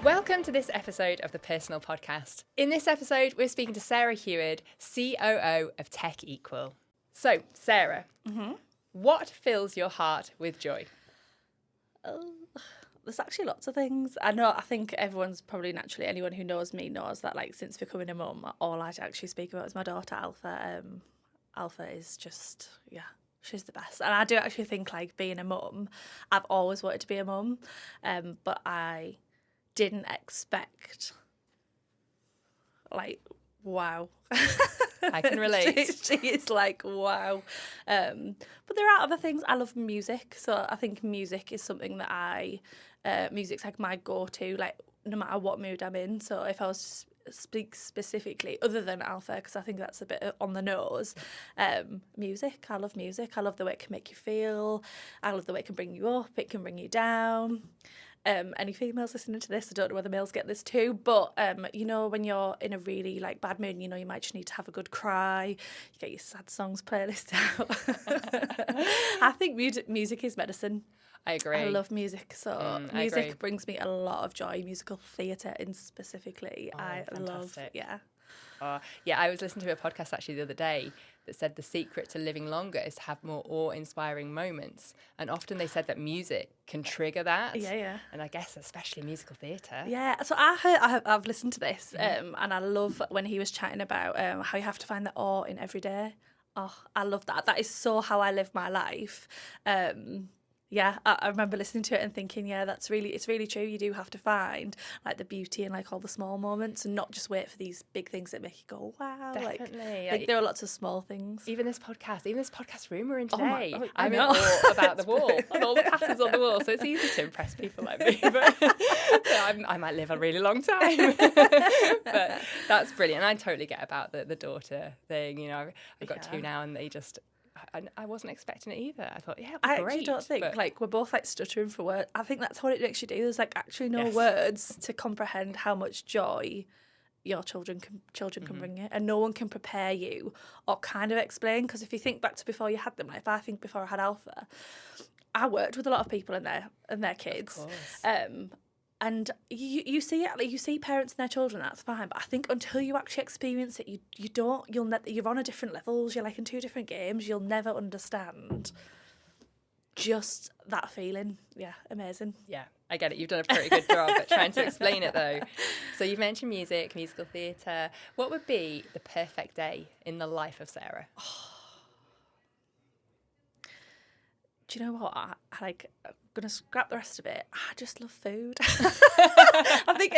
Welcome to this episode of the Personal Podcast. In this episode, we're speaking to Sarah Heward, COO of Tech Equal. So, Sarah, what fills your heart with joy? There's actually lots of things. I think everyone's probably naturally, anyone who knows me knows that, like, since becoming a mum, all I actually speak about is my daughter, Alpha. Alpha is just, she's the best. And I do actually think, like, being a mum, I've always wanted to be a mum, but I didn't expect, like, wow. I can relate. she is like, wow. But there are other things. I love music. So I think music is something that music's like my go-to, like, no matter what mood I'm in. So if I was to speak specifically, other than Alpha, because I think that's a bit on the nose, music. I love music. I love the way it can make you feel. I love the way it can bring you up. It can bring you down. Any females listening to this, I don't know whether males get this too, but when you're in a really, like, bad mood, you might just need to have a good cry, you get your sad songs playlist out. I think music is medicine. I agree. I love music, so music brings me a lot of joy. Musical theatre in specifically, I love. I was listening to a podcast actually the other day that said the secret to living longer is to have more awe-inspiring moments, and often they said that music can trigger that. And I guess especially musical theatre. So I've listened to this, and I love when he was chatting about how you have to find the awe in every day. I love that. That is so how I live my life. I remember listening to it and thinking, it's really true. You do have to find, like, the beauty in, like, all the small moments, and not just wait for these big things that make you go, wow. Definitely. Like there are lots of small things. Even this podcast room we're in today. Oh I'm in awe about the wall and all the patterns on the wall, so it's easy to impress people like me. But I might live a really long time. But that's brilliant. I totally get about the daughter thing. I've got two now, and they just... I wasn't expecting it either. I thought, it'd be I great. actually don't think, like, we're both, like, stuttering for words. I think that's what it makes you do. There's, like, actually no words to comprehend how much joy your children can bring you, and no one can prepare you or kind of explain. Because if you think back to before you had them, like, if I think before I had Alpha, I worked with a lot of people and their kids. Of course. And you see it, like, you see parents and their children, that's fine. But I think until you actually experience it, you're on a different levels. You're, like, in two different games. You'll never understand just that feeling. Yeah, amazing. Yeah, I get it. You've done a pretty good job at trying to explain it, though. So you've mentioned music, musical theatre. What would be the perfect day in the life of Sarah? Do you know what? I'm going to scrap the rest of it. I just love food. I think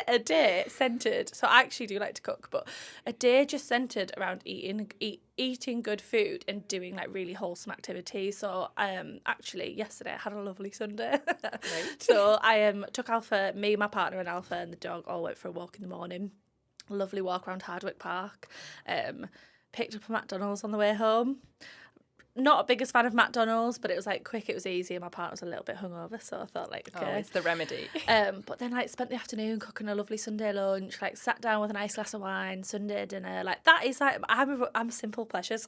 a day centred, so I actually do like to cook, but a day just centred around eating good food and doing, like, really wholesome activities. So actually yesterday I had a lovely Sunday. Right. So I took Alpha, me, my partner and Alpha and the dog all went for a walk in the morning. A lovely walk around Hardwick Park. Picked up a McDonald's on the way home. Not a biggest fan of McDonald's, but it was, like, quick, it was easy, and my partner was a little bit hungover, so I thought, like, okay. Oh, it's the remedy. But then, like, spent the afternoon cooking a lovely Sunday lunch, like, sat down with a nice glass of wine, Sunday dinner. Like, that is, like, I'm simple pleasures.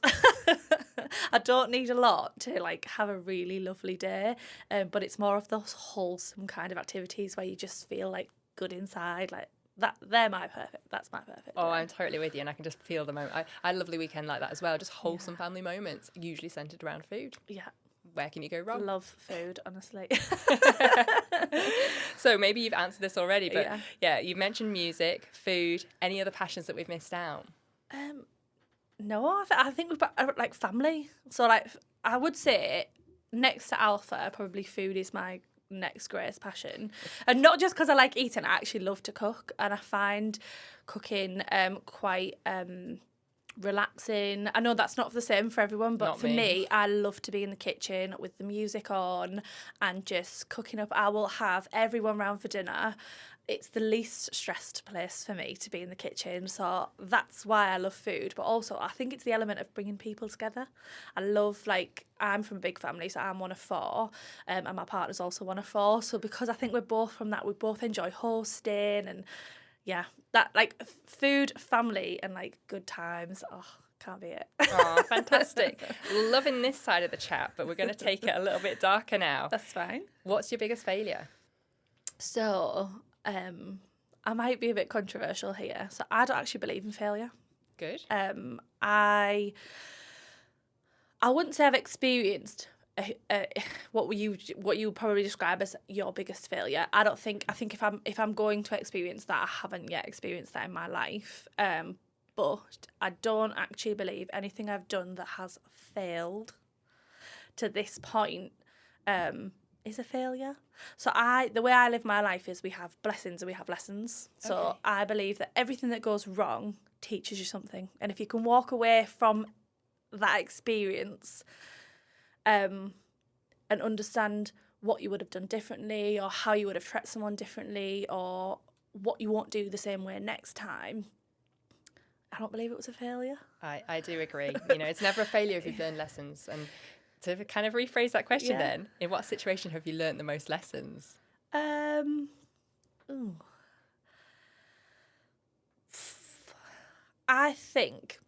I don't need a lot to, like, have a really lovely day, but it's more of those wholesome kind of activities where you just feel, like, good inside, like, that's my perfect day. Oh, I'm totally with you, and I can just feel the moment. I had a lovely weekend like that as well, just wholesome family moments, usually centred around food. Yeah. Where can you go wrong? Love food, honestly. So maybe you've answered this already, but you've mentioned music, food, any other passions that we've missed out? No, I think we've got, like, family. So, like, I would say next to Alpha, probably food is my next greatest passion, and not just because I like eating. I actually love to cook, and I find cooking quite relaxing. I know that's not the same for everyone, but for me, I love to be in the kitchen with the music on and just cooking up. I will have everyone round for dinner. It's the least stressed place for me to be in the kitchen, so that's why I love food. But also, I think it's the element of bringing people together. I love, like, I'm from a big family, so I'm one of four, and my partner's also one of four. So because I think we're both from that, we both enjoy hosting, and that, like, food, family, and, like, good times. Oh, can't be it. Oh, fantastic. Loving this side of the chat, but we're going to take it a little bit darker now. That's fine. What's your biggest failure? So, I might be a bit controversial here. So I don't actually believe in failure. Good. I wouldn't say I've experienced what you probably describe as your biggest failure. I think if I'm going to experience that, I haven't yet experienced that in my life. But I don't actually believe anything I've done that has failed to this point is a failure. So the way I live my life is we have blessings and we have lessons. So Okay. I believe that everything that goes wrong teaches you something. And if you can walk away from that experience and understand what you would have done differently, or how you would have treated someone differently, or what you won't do the same way next time, I don't believe it was a failure. I do agree. You know, it's never a failure if you've learned lessons. And to kind of rephrase that question then, in what situation have you learned the most lessons? I think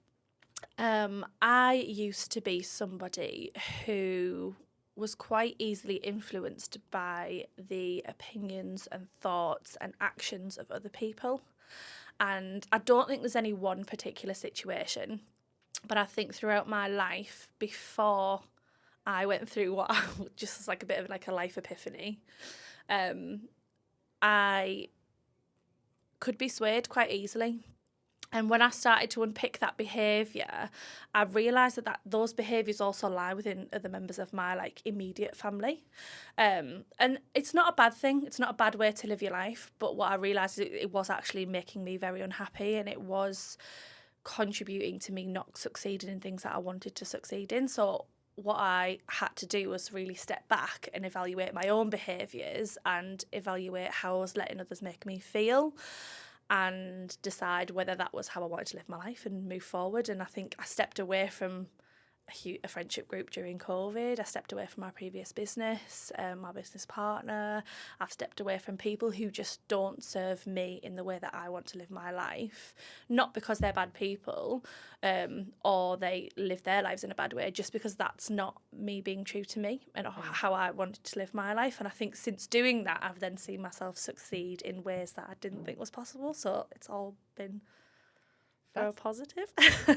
I used to be somebody who was quite easily influenced by the opinions and thoughts and actions of other people. And I don't think there's any one particular situation, but I think throughout my life, before I went through what just was like a bit of like a life epiphany, I could be swayed quite easily. And when I started to unpick that behaviour, I realised that those behaviours also lie within other members of my like immediate family. And it's not a bad thing. It's not a bad way to live your life. But what I realised is it was actually making me very unhappy, and it was contributing to me not succeeding in things that I wanted to succeed in. So what I had to do was really step back and evaluate my own behaviours and evaluate how I was letting others make me feel, and decide whether that was how I wanted to live my life and move forward. And I think I stepped away from a friendship group during COVID. I stepped away from my previous business, my business partner. I've stepped away from people who just don't serve me in the way that I want to live my life. Not because they're bad people or they live their lives in a bad way, just because that's not me being true to me and how I wanted to live my life. And I think since doing that, I've then seen myself succeed in ways that I didn't think was possible. So it's all been positive.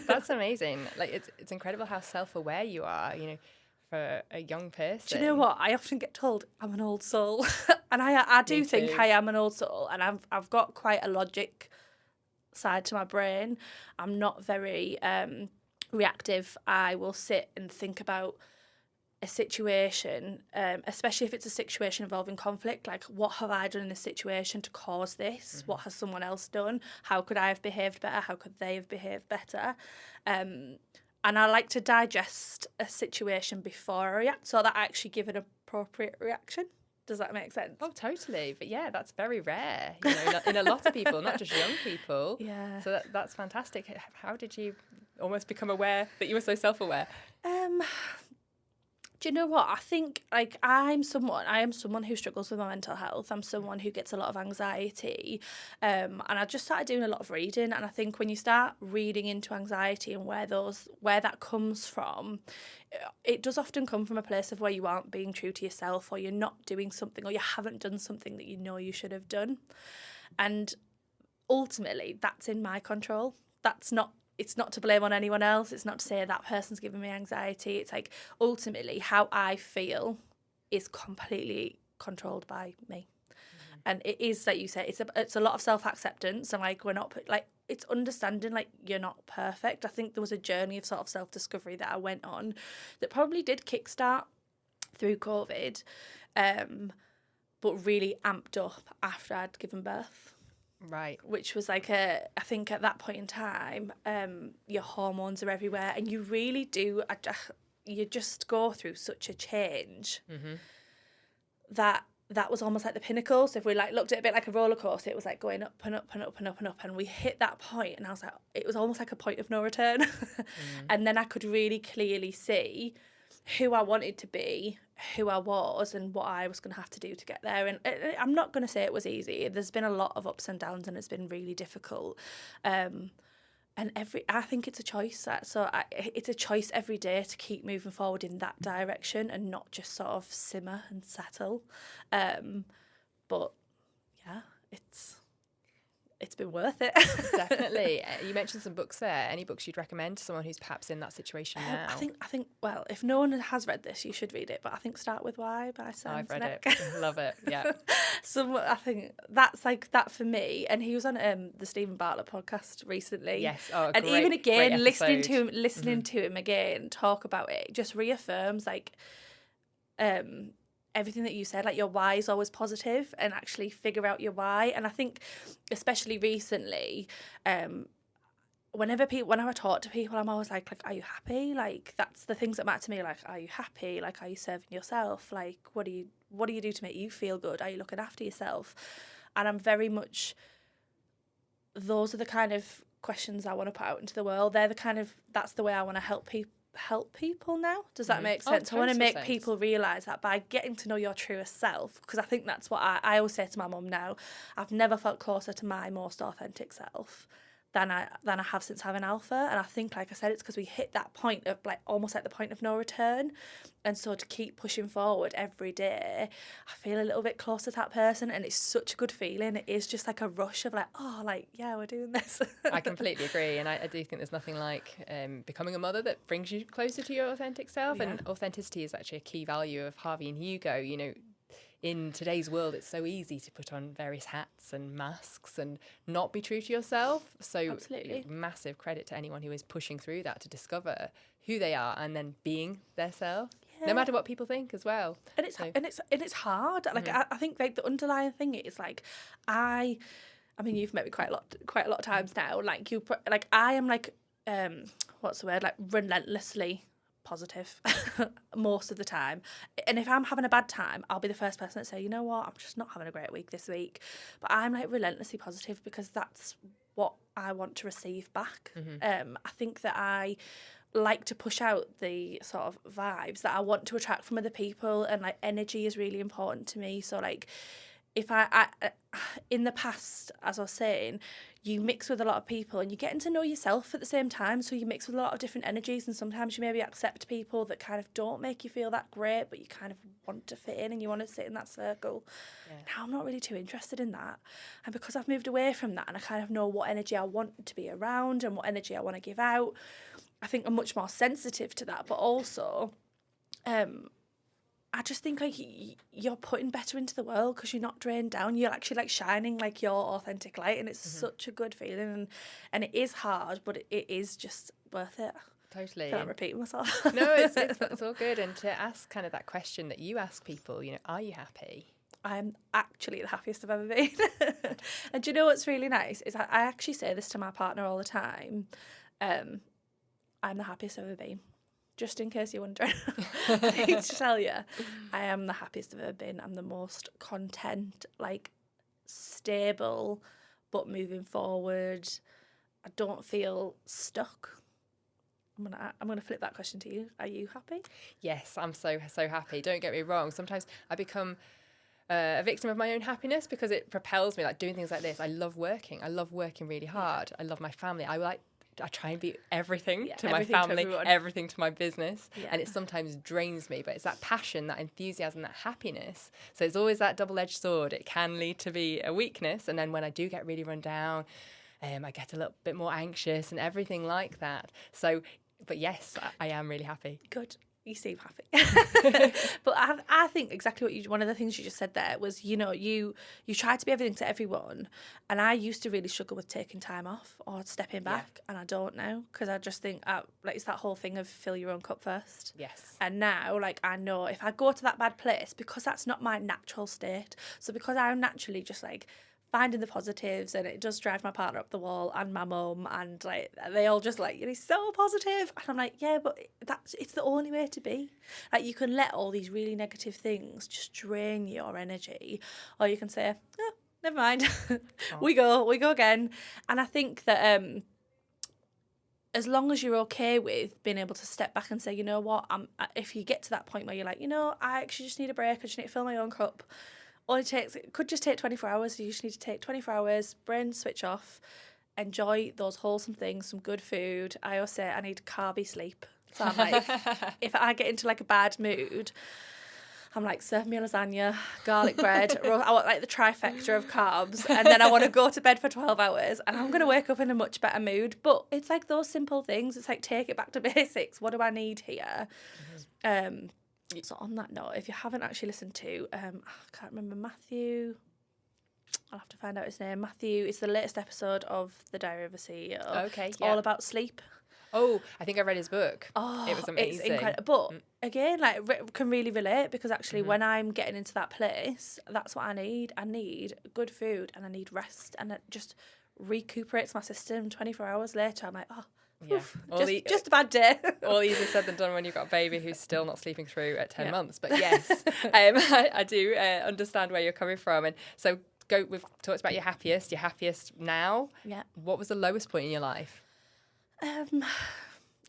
That's amazing. Like it's incredible how self-aware you are, you know, for a young person. Do you know what? I often get told I'm an old soul, and I do think I am an old soul, and I've got quite a logic side to my brain. I'm not very reactive. I will sit and think about a situation, especially if it's a situation involving conflict, like what have I done in this situation to cause this? Mm-hmm. What has someone else done? How could I have behaved better? How could they have behaved better? And I like to digest a situation before I react, so that I actually give an appropriate reaction. Does that make sense? Oh, totally. But yeah, that's very rare, you know, in a lot of people, not just young people. Yeah. So that's fantastic. How did you almost become aware that you were so self-aware? Do you know what? I think like I am someone who struggles with my mental health. I'm someone who gets a lot of anxiety. And I just started doing a lot of reading. And I think when you start reading into anxiety and where that comes from, it does often come from a place of where you aren't being true to yourself, or you're not doing something, or you haven't done something that you know you should have done. And ultimately, that's in my control. It's not to blame on anyone else. It's not to say that person's giving me anxiety. It's like ultimately how I feel is completely controlled by me. Mm-hmm. And it is, like you say, it's a lot of self-acceptance, and like we're not like it's understanding like you're not perfect. I think there was a journey of sort of self-discovery that I went on that probably did kickstart through COVID, but really amped up after I'd given birth. Right. Which was like I think at that point in time, your hormones are everywhere, and you really do, you just go through such a change. Mm-hmm. that was almost like the pinnacle. So if we like looked at it a bit like a roller coaster, it was like going up and up and up and up and up, and we hit that point, and I was like, it was almost like a point of no return. And then I could really clearly see who I wanted to be, who I was, and what I was going to have to do to get there. And I'm not going to say it was easy. There's been a lot of ups and downs, and it's been really difficult. And I think it's a choice. It's a choice every day to keep moving forward in that direction and not just sort of simmer and settle. But yeah, it's been worth it. Definitely. You mentioned some books there. Any books you'd recommend to someone who's perhaps in that situation now? I think. Well, if no one has read this, you should read it. But I think Start With Why by Sam. I've read it. Love it. Yeah. I think that's like that for me. And he was on the Stephen Bartlett podcast recently. Yes. Oh, and great, even again, great listening episode. to him again talk about it just reaffirms like everything that you said, like your why is always positive, and actually figure out your why. And I think especially recently, when I talk to people, I'm always like, are you happy? Like, that's the things that matter to me. Like, are you happy? Like, are you serving yourself? Like, what do you do to make you feel good? Are you looking after yourself? And I'm very much, those are the kind of questions I want to put out into the world. That's the way I want to help people now. Does that make sense? I want to make people realise that by getting to know your truest self, because I think that's what I always say to my mum now. I've never felt closer to my most authentic self than I have since having Alpha. And I think, like I said, it's because we hit that point of like almost like the point of no return. And so to keep pushing forward every day, I feel a little bit closer to that person, and it's such a good feeling. It is just like a rush of like, oh, like, yeah, we're doing this. I completely agree, and I do think there's nothing like becoming a mother that brings you closer to your authentic self. Yeah. And authenticity is actually a key value of Harvey and Hugo. You know, in today's world, it's so easy to put on various hats and masks and not be true to yourself. So absolutely, massive credit to anyone who is pushing through that to discover who they are and then being their self, no matter what people think as well. And it's hard. Like I think like the underlying thing is like I mean, you've met me quite a lot of times now. Like I am like what's the word? Like relentlessly positive most of the time. And if I'm having a bad time, I'll be the first person to say, you know what, I'm just not having a great week this week. But I'm like relentlessly positive because that's what I want to receive back. I think that I like to push out the sort of vibes that I want to attract from other people, and like energy is really important to me. So like if I in the past, as I was saying, you mix with a lot of people and you're getting to know yourself at the same time. So you mix with a lot of different energies, and sometimes you maybe accept people that kind of don't make you feel that great, but you kind of want to fit in and you want to sit in that circle. Yeah. Now I'm not really too interested in that. And because I've moved away from that and I kind of know what energy I want to be around and what energy I want to give out, I think I'm much more sensitive to that. But also, I just think like you're putting better into the world because you're not drained down. You're actually like shining like your authentic light, and it's such a good feeling. And it is hard, but it is just worth it. Totally. I feel like repeating myself. No, it's all good. And to ask kind of that question that you ask people, you know, are you happy? I'm actually the happiest I've ever been. And do you know what's really nice is I actually say this to my partner all the time. I'm the happiest I've ever been. Just in case you're wondering, I need to tell you, I am the happiest I've ever been. I'm the most content, like stable, but moving forward. I don't feel stuck. I'm gonna flip that question to you. Are you happy? Yes, I'm so happy. Don't get me wrong. Sometimes I become a victim of my own happiness because it propels me. Like doing things like this, I love working. I love working really hard. I love my family. I try and be everything to my family, everything to my business. Yeah. And it sometimes drains me, but it's that passion, that enthusiasm, that happiness. So it's always that double-edged sword. It can lead to be a weakness. And then when I do get really run down, I get a little bit more anxious and everything like that. So, but yes, I am really happy. Good. You seem happy. But I think exactly one of the things you just said there was, you know, you try to be everything to everyone. And I used to really struggle with taking time off or stepping back. Yeah. And I don't now, because I just think like it's that whole thing of fill your own cup first. Yes. And now, like, I know if I go to that bad place, because that's not my natural state. So because I'm naturally just like finding the positives, and it does drive my partner up the wall and my mum, and like they all just like, you're so positive, and I'm like, yeah, but it's the only way to be. Like you can let all these really negative things just drain your energy, or you can say, oh, never mind, we go again. And I think that as long as you're okay with being able to step back and say, you know what, if you get to that point where you're like, you know, I actually just need a break, I just need to fill my own cup. It could just take 24 hours. You just need to take 24 hours, brain switch off, enjoy those wholesome things, some good food. I always say I need carby sleep. So I'm like, if I get into like a bad mood, I'm like, serve me a lasagna, garlic bread. I want like the trifecta of carbs, and then I want to go to bed for 12 hours, and I'm going to wake up in a much better mood. But it's like those simple things. It's like, take it back to basics. What do I need here? So on that note, if you haven't actually listened to, I can't remember Matthew. I'll have to find out his name. Matthew is the latest episode of The Diary of a CEO. Okay, It's all about sleep. Oh, I think I read his book. Oh, it was amazing. It's incredible. But again, like, can really relate, because actually when I'm getting into that place, that's what I need. I need good food and I need rest, and it just recuperates my system. 24 hours later, I'm like, oh, oof, just a bad day. All easier said than done when you've got a baby who's still not sleeping through at 10 months. But yes, I do understand where you're coming from. And so we've talked about your happiest now. Yeah. What was the lowest point in your life?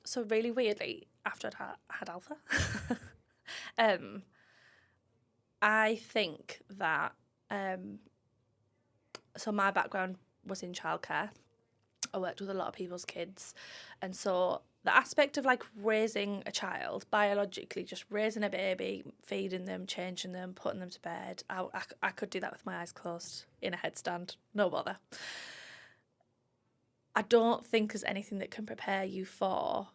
So really weirdly, after I had Alpha, I think that, so my background was in childcare. I worked with a lot of people's kids. And so the aspect of like raising a child, biologically, just raising a baby, feeding them, changing them, putting them to bed, I could do that with my eyes closed in a headstand, no bother. I don't think there's anything that can prepare you for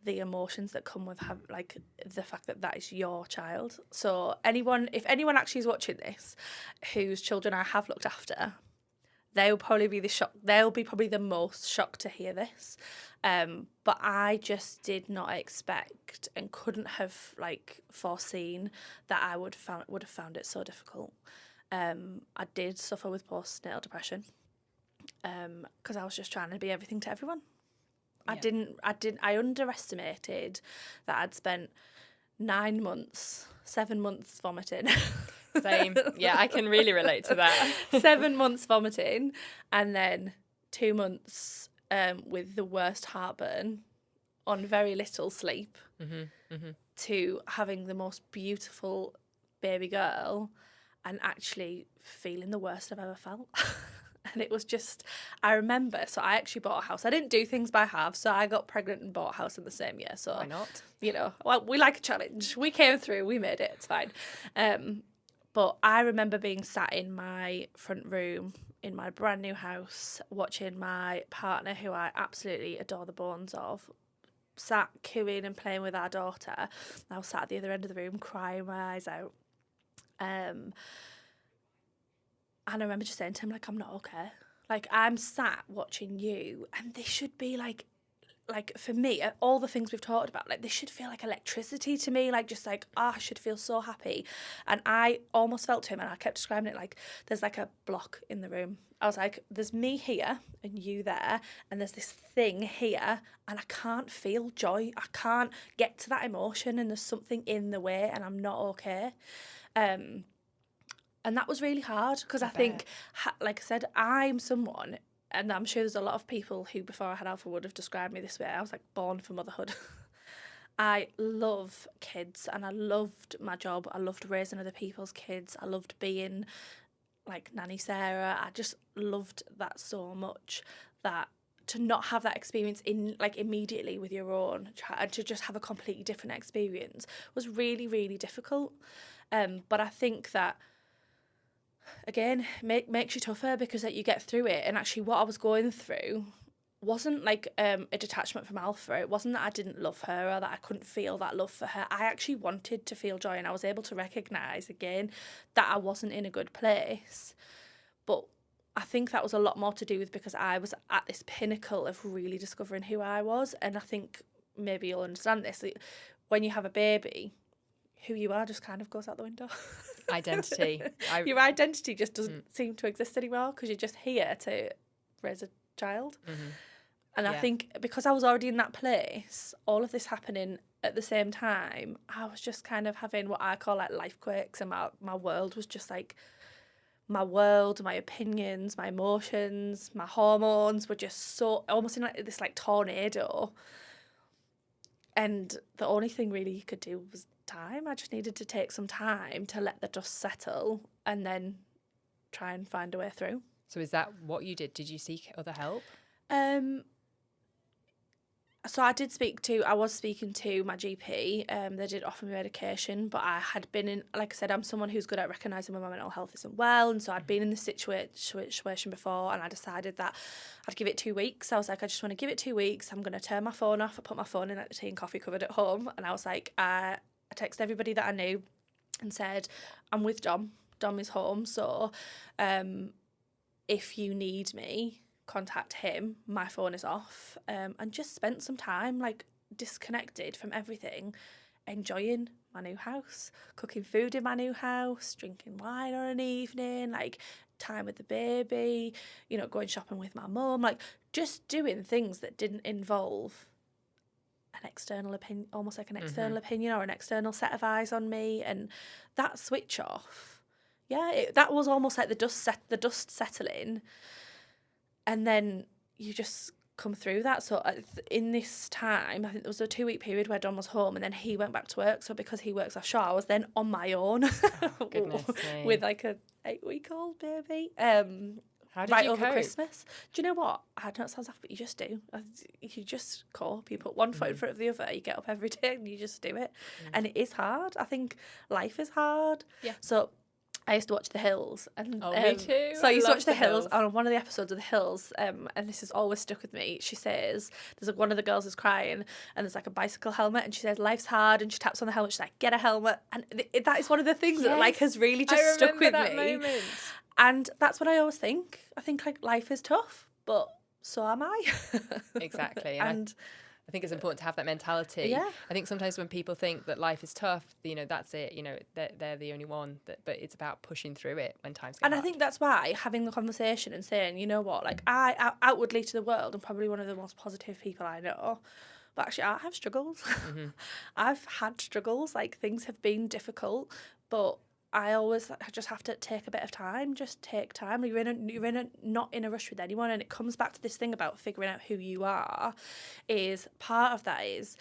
the emotions that come with like the fact that that is your child. So if anyone actually is watching this whose children I have looked after, they'll probably be probably the most shocked to hear this. But I just did not expect and couldn't have like foreseen that I would have found it so difficult. I did suffer with postnatal depression. Because I was just trying to be everything to everyone. Yeah. I underestimated that I'd spent 7 months vomiting. Same. Yeah, I can really relate to that. 7 months vomiting, and then 2 months with the worst heartburn on very little sleep, to having the most beautiful baby girl and actually feeling the worst I've ever felt. And it was just, I remember, so I actually bought a house. I didn't do things by half, so I got pregnant and bought a house in the same year. So why not? Well, we like a challenge. We came through, we made it, it's fine. But I remember being sat in my front room in my brand new house, watching my partner, who I absolutely adore the bones of, sat cooing and playing with our daughter. I was sat at the other end of the room crying my eyes out. And I remember just saying to him, like, I'm not okay. Like, I'm sat watching you, and this should be like for me, all the things we've talked about, like, this should feel like electricity to me, like, just like, I should feel so happy. And I almost felt to him, and I kept describing it like there's like a block in the room. I was like, there's me here and you there, and there's this thing here, and I can't feel joy. I can't get to that emotion, and there's something in the way, and I'm not okay. And that was really hard, because I think, like I said, I'm someone, and I'm sure there's a lot of people who before I had Alpha would have described me this way. I was like born for motherhood. I love kids, and I loved my job. I loved raising other people's kids. I loved being like Nanny Sarah. I just loved that so much, that to not have that experience in like immediately with your own child, to just have a completely different experience, was really, really difficult. But I think that, again, makes you tougher, because that you get through it. And actually what I was going through wasn't like a detachment from Alpha. It wasn't that I didn't love her or that I couldn't feel that love for her. I actually wanted to feel joy, and I was able to recognise again that I wasn't in a good place. But I think that was a lot more to do with because I was at this pinnacle of really discovering who I was. And I think maybe you'll understand this, when you have a baby, who you are just kind of goes out the window. Identity. Your identity just doesn't seem to exist anymore, because you're just here to raise a child. And I think because I was already in that place, all of this happening at the same time, I was just kind of having what I call like life quakes, and my world was just like, my world, my opinions, my emotions, my hormones were just so almost in like this like tornado. And the only thing really you could do was time. I just needed to take some time to let the dust settle and then try and find a way through. So is that what you did? Did you seek other help? So I was speaking to my GP. They did offer me medication, but I had been in, like I said, I'm someone who's good at recognising when my mental health isn't well. And so I'd been in this situation before, and I decided that I'd give it 2 weeks. I was like, I just want to give it 2 weeks. I'm going to turn my phone off. I put my phone in like the tea and coffee cupboard at home. And I was like, I texted everybody that I knew and said, I'm with Dom. Dom is home. So if you need me, contact him, my phone is off, and just spent some time like disconnected from everything, enjoying my new house, cooking food in my new house, drinking wine on an evening, like time with the baby, you know, going shopping with my mum, like just doing things that didn't involve an external opinion, almost like an external opinion or an external set of eyes on me. And that switch off, that was almost like the dust settling. And then you just come through that. So in this time, I think there was a 2-week period where Don was home and then he went back to work. So because he works offshore, I was then on my own with like a 8-week-old baby. How did right you over cope? Christmas. Do you know what? I know it sounds off, but you just do. You just cope. You put one foot in front of the other. You get up every day and you just do it. And it is hard. I think life is hard. Yeah. So I used to watch The Hills. And, me too. So I used to watch The Hills. And on one of the episodes of The Hills, and this has always stuck with me, she says, there's one of the girls is crying and there's like a bicycle helmet and she says, life's hard, and she taps on the helmet, she's like, get a helmet. And that is one of the things that like has really just stuck with me. Moment. And that's what I always think. I think like life is tough, but so am I. Exactly. And I think it's important to have that mentality. Yeah. I think sometimes when people think that life is tough, you know, that's it, you know, they're the only one. But it's about pushing through it when times get hard. I think that's why having the conversation and saying, you know what, like I outwardly to the world, I'm probably one of the most positive people I know. But actually, I have struggles. I've had struggles. Like things have been difficult, but I just have to take a bit of time. Just take time. You're not in a rush with anyone, and it comes back to this thing about figuring out who you are. Is part of that is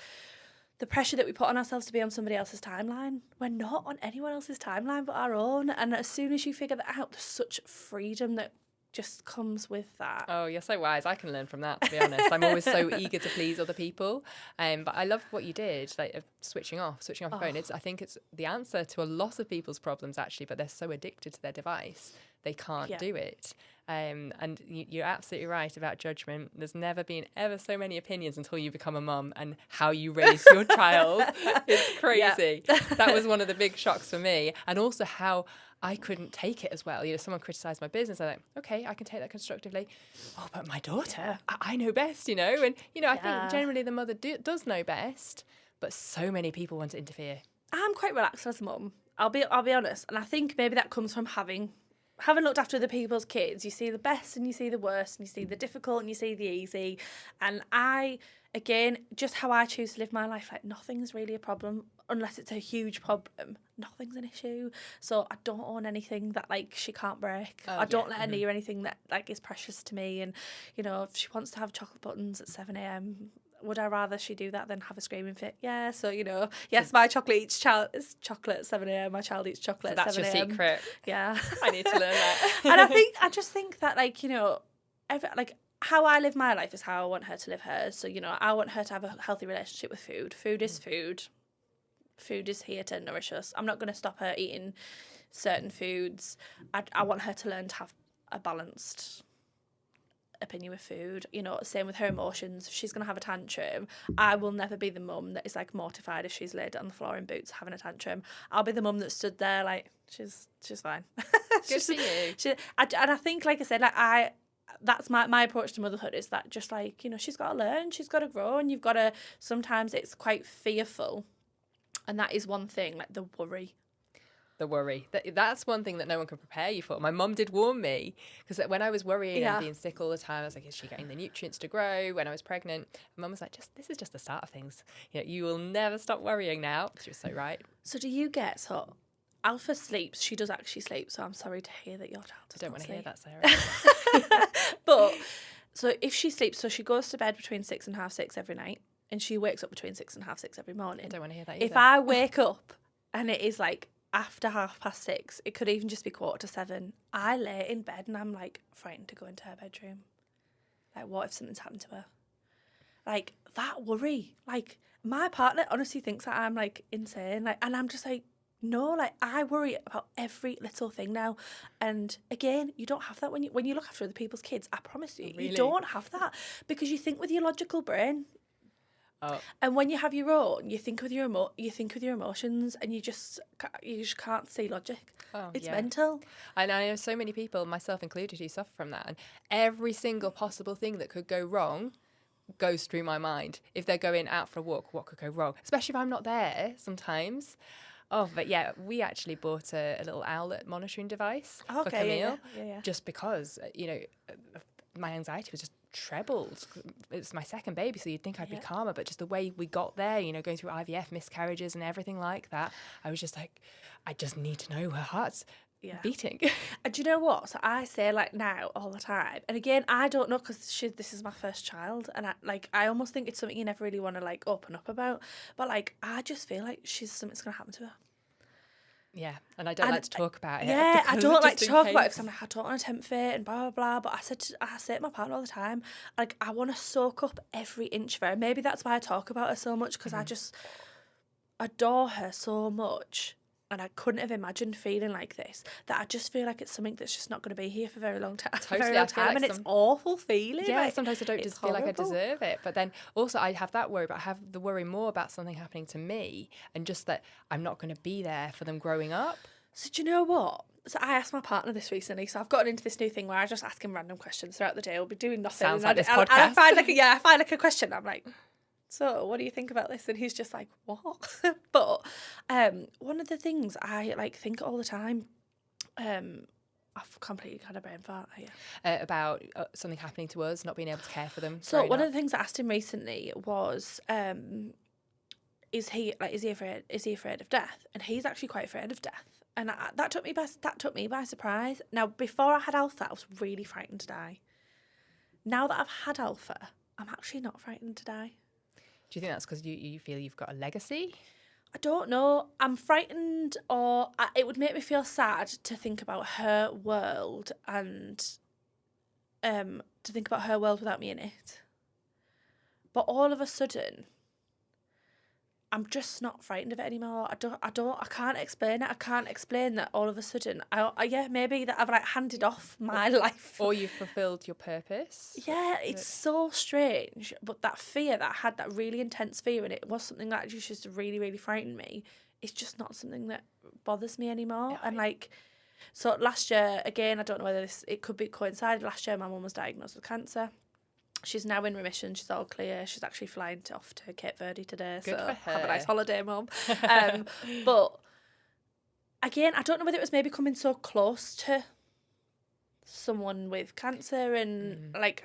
the pressure that we put on ourselves to be on somebody else's timeline. We're not on anyone else's timeline but our own. And as soon as you figure that out, there's such freedom that just comes with that. Oh, you're so wise. I can learn from that, to be honest. I'm always so eager to please other people. But I love what you did, like switching off your phone. I think it's the answer to a lot of people's problems, actually, but they're so addicted to their device, they can't do it. And you're absolutely right about judgment. There's never been ever so many opinions until you become a mum, and how you raise your child is crazy. That was one of the big shocks for me. And also how I couldn't take it as well. You know, someone criticised my business. I'm like, okay, I can take that constructively. Oh, but my daughter, I know best, you know. And, you know, I think generally the mother does know best, but so many people want to interfere. I'm quite relaxed as a mum. I'll be honest. And I think maybe that comes from having looked after other people's kids. You see the best and you see the worst, and you see the difficult and you see the easy. And again, just how I choose to live my life, like nothing's really a problem unless it's a huge problem. Nothing's an issue. So I don't own anything that like she can't break. I don't let her near anything that like is precious to me. And, you know, if she wants to have chocolate buttons at 7 a.m, would I rather she do that than have a screaming fit? Yeah. So, you know, yes, my chocolate eats chocolate at 7 a.m. My child eats chocolate at 7 a.m. That's your secret. Yeah. I need to learn that. And I just think that, like, you know, how I live my life is how I want her to live hers. So, you know, I want her to have a healthy relationship with food. Food is food. Food is here to nourish us. I'm not going to stop her eating certain foods. I want her to learn to have a balanced opinion with food. You know, same with her emotions. If she's going to have a tantrum, I will never be the mum that is like mortified if she's laid on the floor in boots having a tantrum. I'll be the mum that stood there like, she's fine. Good for you. And I think, like I said, like that's my approach to motherhood, is that just like, you know, she's got to learn, she's got to grow, and you've got to, sometimes it's quite fearful. And that is one thing, like the worry. The worry. That's one thing that no one can prepare you for. My mum did warn me, because when I was worrying and being sick all the time, I was like, is she getting the nutrients to grow? When I was pregnant, my mum was like, this is just the start of things. You know, you will never stop worrying now. She was so right. So do you get, so Alpha sleeps, she does actually sleep, so I'm sorry to hear that your child does not sleep. I don't want to hear that, Sarah. But, so if she sleeps, so she goes to bed between 6 and half 6 every night, and she wakes up between 6 and half 6 every morning. I don't want to hear that either. If I wake up and it is like after 6:30, it could even just be 7:15, I lay in bed and I'm like frightened to go into her bedroom. Like, what if something's happened to her? Like, that worry, like my partner honestly thinks that I'm like insane, like, and I'm just like, no, like I worry about every little thing now. And again, you don't have that when you look after other people's kids. I promise you, Really? you don't have that, because you think with your logical brain. Oh. And when you have your own, you think with your emotions, and you just can't see logic. It's mental. And I know so many people, myself included, who suffer from that. And every single possible thing that could go wrong goes through my mind. If they're going out for a walk, what could go wrong? Especially if I'm not there sometimes. Oh, but yeah, we actually bought a little owlet monitoring device for Camille, just because, my anxiety was just trebled. It was my second baby, so you'd think I'd be calmer, but just the way we got there, going through IVF, miscarriages and everything like that, I was just like, I just need to know her heart's beating. And do you know what? So I say like now all the time, and again, I don't know, because this is my first child, and I almost think it's something you never really want to like open up about, but like I just feel like something's going to happen to her. Yeah, and I don't like to talk about it. Yeah, I don't like to talk about it because I'm like, I don't want to tempt fate and blah, blah, blah. But I say to my partner all the time, like, I want to soak up every inch of her. Maybe that's why I talk about her so much, because I just adore her so much. And I couldn't have imagined feeling like this, that I just feel like it's something that's just not going to be here for a very long time. Totally. And it's awful feeling. Yeah, like, sometimes I don't just feel like I deserve it. But then also I have that worry, but I have the worry more about something happening to me, and just that I'm not going to be there for them growing up. So do you know what? So I asked my partner this recently. So I've gotten into this new thing where I just ask him random questions throughout the day. We'll be doing nothing. Sounds like this podcast. And I find like a question. I'm like, so what do you think about this? And he's just like, what? But one of the things I like think all the time, I've completely had a brain fart here. About something happening to us, not being able to care for them. So one of the things I asked him recently was, is he afraid of death? And he's actually quite afraid of death. And that took me by surprise. Now, before I had Alpha, I was really frightened to die. Now that I've had Alpha, I'm actually not frightened to die. Do you think that's because you feel you've got a legacy? I don't know. I'm frightened, or it would make me feel sad to think about her world, and to think about her world without me in it. But all of a sudden, I'm just not frightened of it anymore. I can't explain it. I can't explain that all of a sudden. Maybe that I've like handed off my life. Or you've fulfilled your purpose. Yeah, it's so strange. But that fear that I had, that really intense fear, and it was something that just really, really frightened me, it's just not something that bothers me anymore. Yeah. And like, so last year, again, I don't know whether it could be coincided. Last year, my mum was diagnosed with cancer. She's now in remission. She's all clear. She's actually flying off to Cape Verde today. Good so for her. Have a nice holiday, Mum. But again, I don't know whether it was maybe coming so close to someone with cancer, and like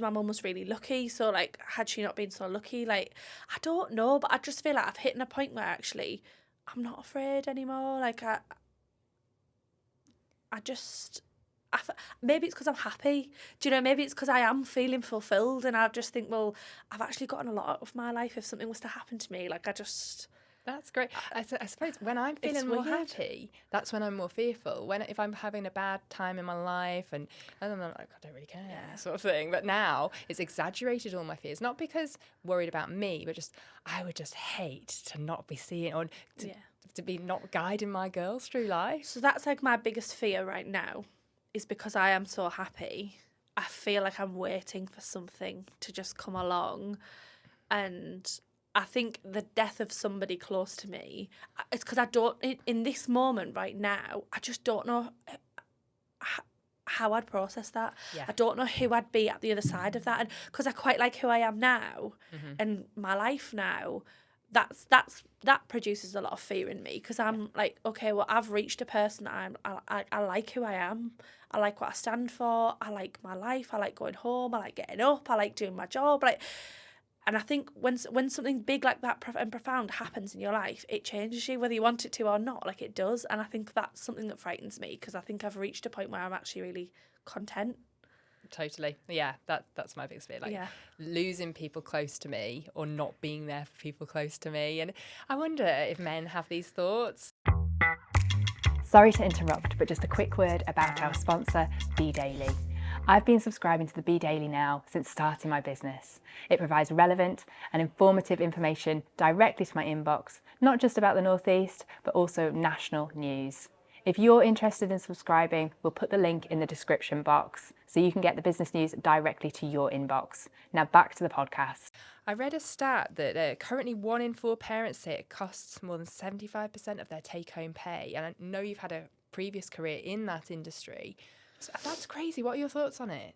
my mum was really lucky. So like, had she not been so lucky, like I don't know, but I just feel like I've hit a point where actually I'm not afraid anymore. Like maybe it's because I'm happy. Do you know, maybe it's because I am feeling fulfilled, and I just think, well, I've actually gotten a lot out of my life. If something was to happen to me, like That's great. I suppose when I'm feeling more happy, that's when I'm more fearful. If I'm having a bad time in my life, and I'm like, I don't really care, sort of thing. But now it's exaggerated all my fears, not because worried about me, but just I would just hate to not be seeing, or to be not guiding my girls through life. So that's like my biggest fear right now. Is because I am so happy, I feel like I'm waiting for something to just come along. And I think the death of somebody close to me, it's because I don't, in this moment right now, I just don't know how I'd process that. Yeah. I don't know who I'd be at the other side of that. And because I quite like who I am now and my life now, that produces a lot of fear in me, because I'm like, okay, well, I've reached a person that I like who I am. I like what I stand for. I like my life. I like going home. I like getting up. I like doing my job. And I think when something big like that and profound happens in your life, it changes you, whether you want it to or not. Like it does. And I think that's something that frightens me, because I think I've reached a point where I'm actually really content. Totally. Yeah, that's my biggest fear. Like losing people close to me, or not being there for people close to me. And I wonder if men have these thoughts. Sorry to interrupt, but just a quick word about our sponsor, Be Daily. I've been subscribing to the Bee Daily now since starting my business. It provides relevant and informative information directly to my inbox, not just about the North East, but also national news. If you're interested in subscribing, we'll put the link in the description box so you can get the business news directly to your inbox. Now back to the podcast. I read a stat that currently 1 in 4 parents say it costs more than 75% of their take-home pay. And I know you've had a previous career in that industry. So that's crazy. What are your thoughts on it?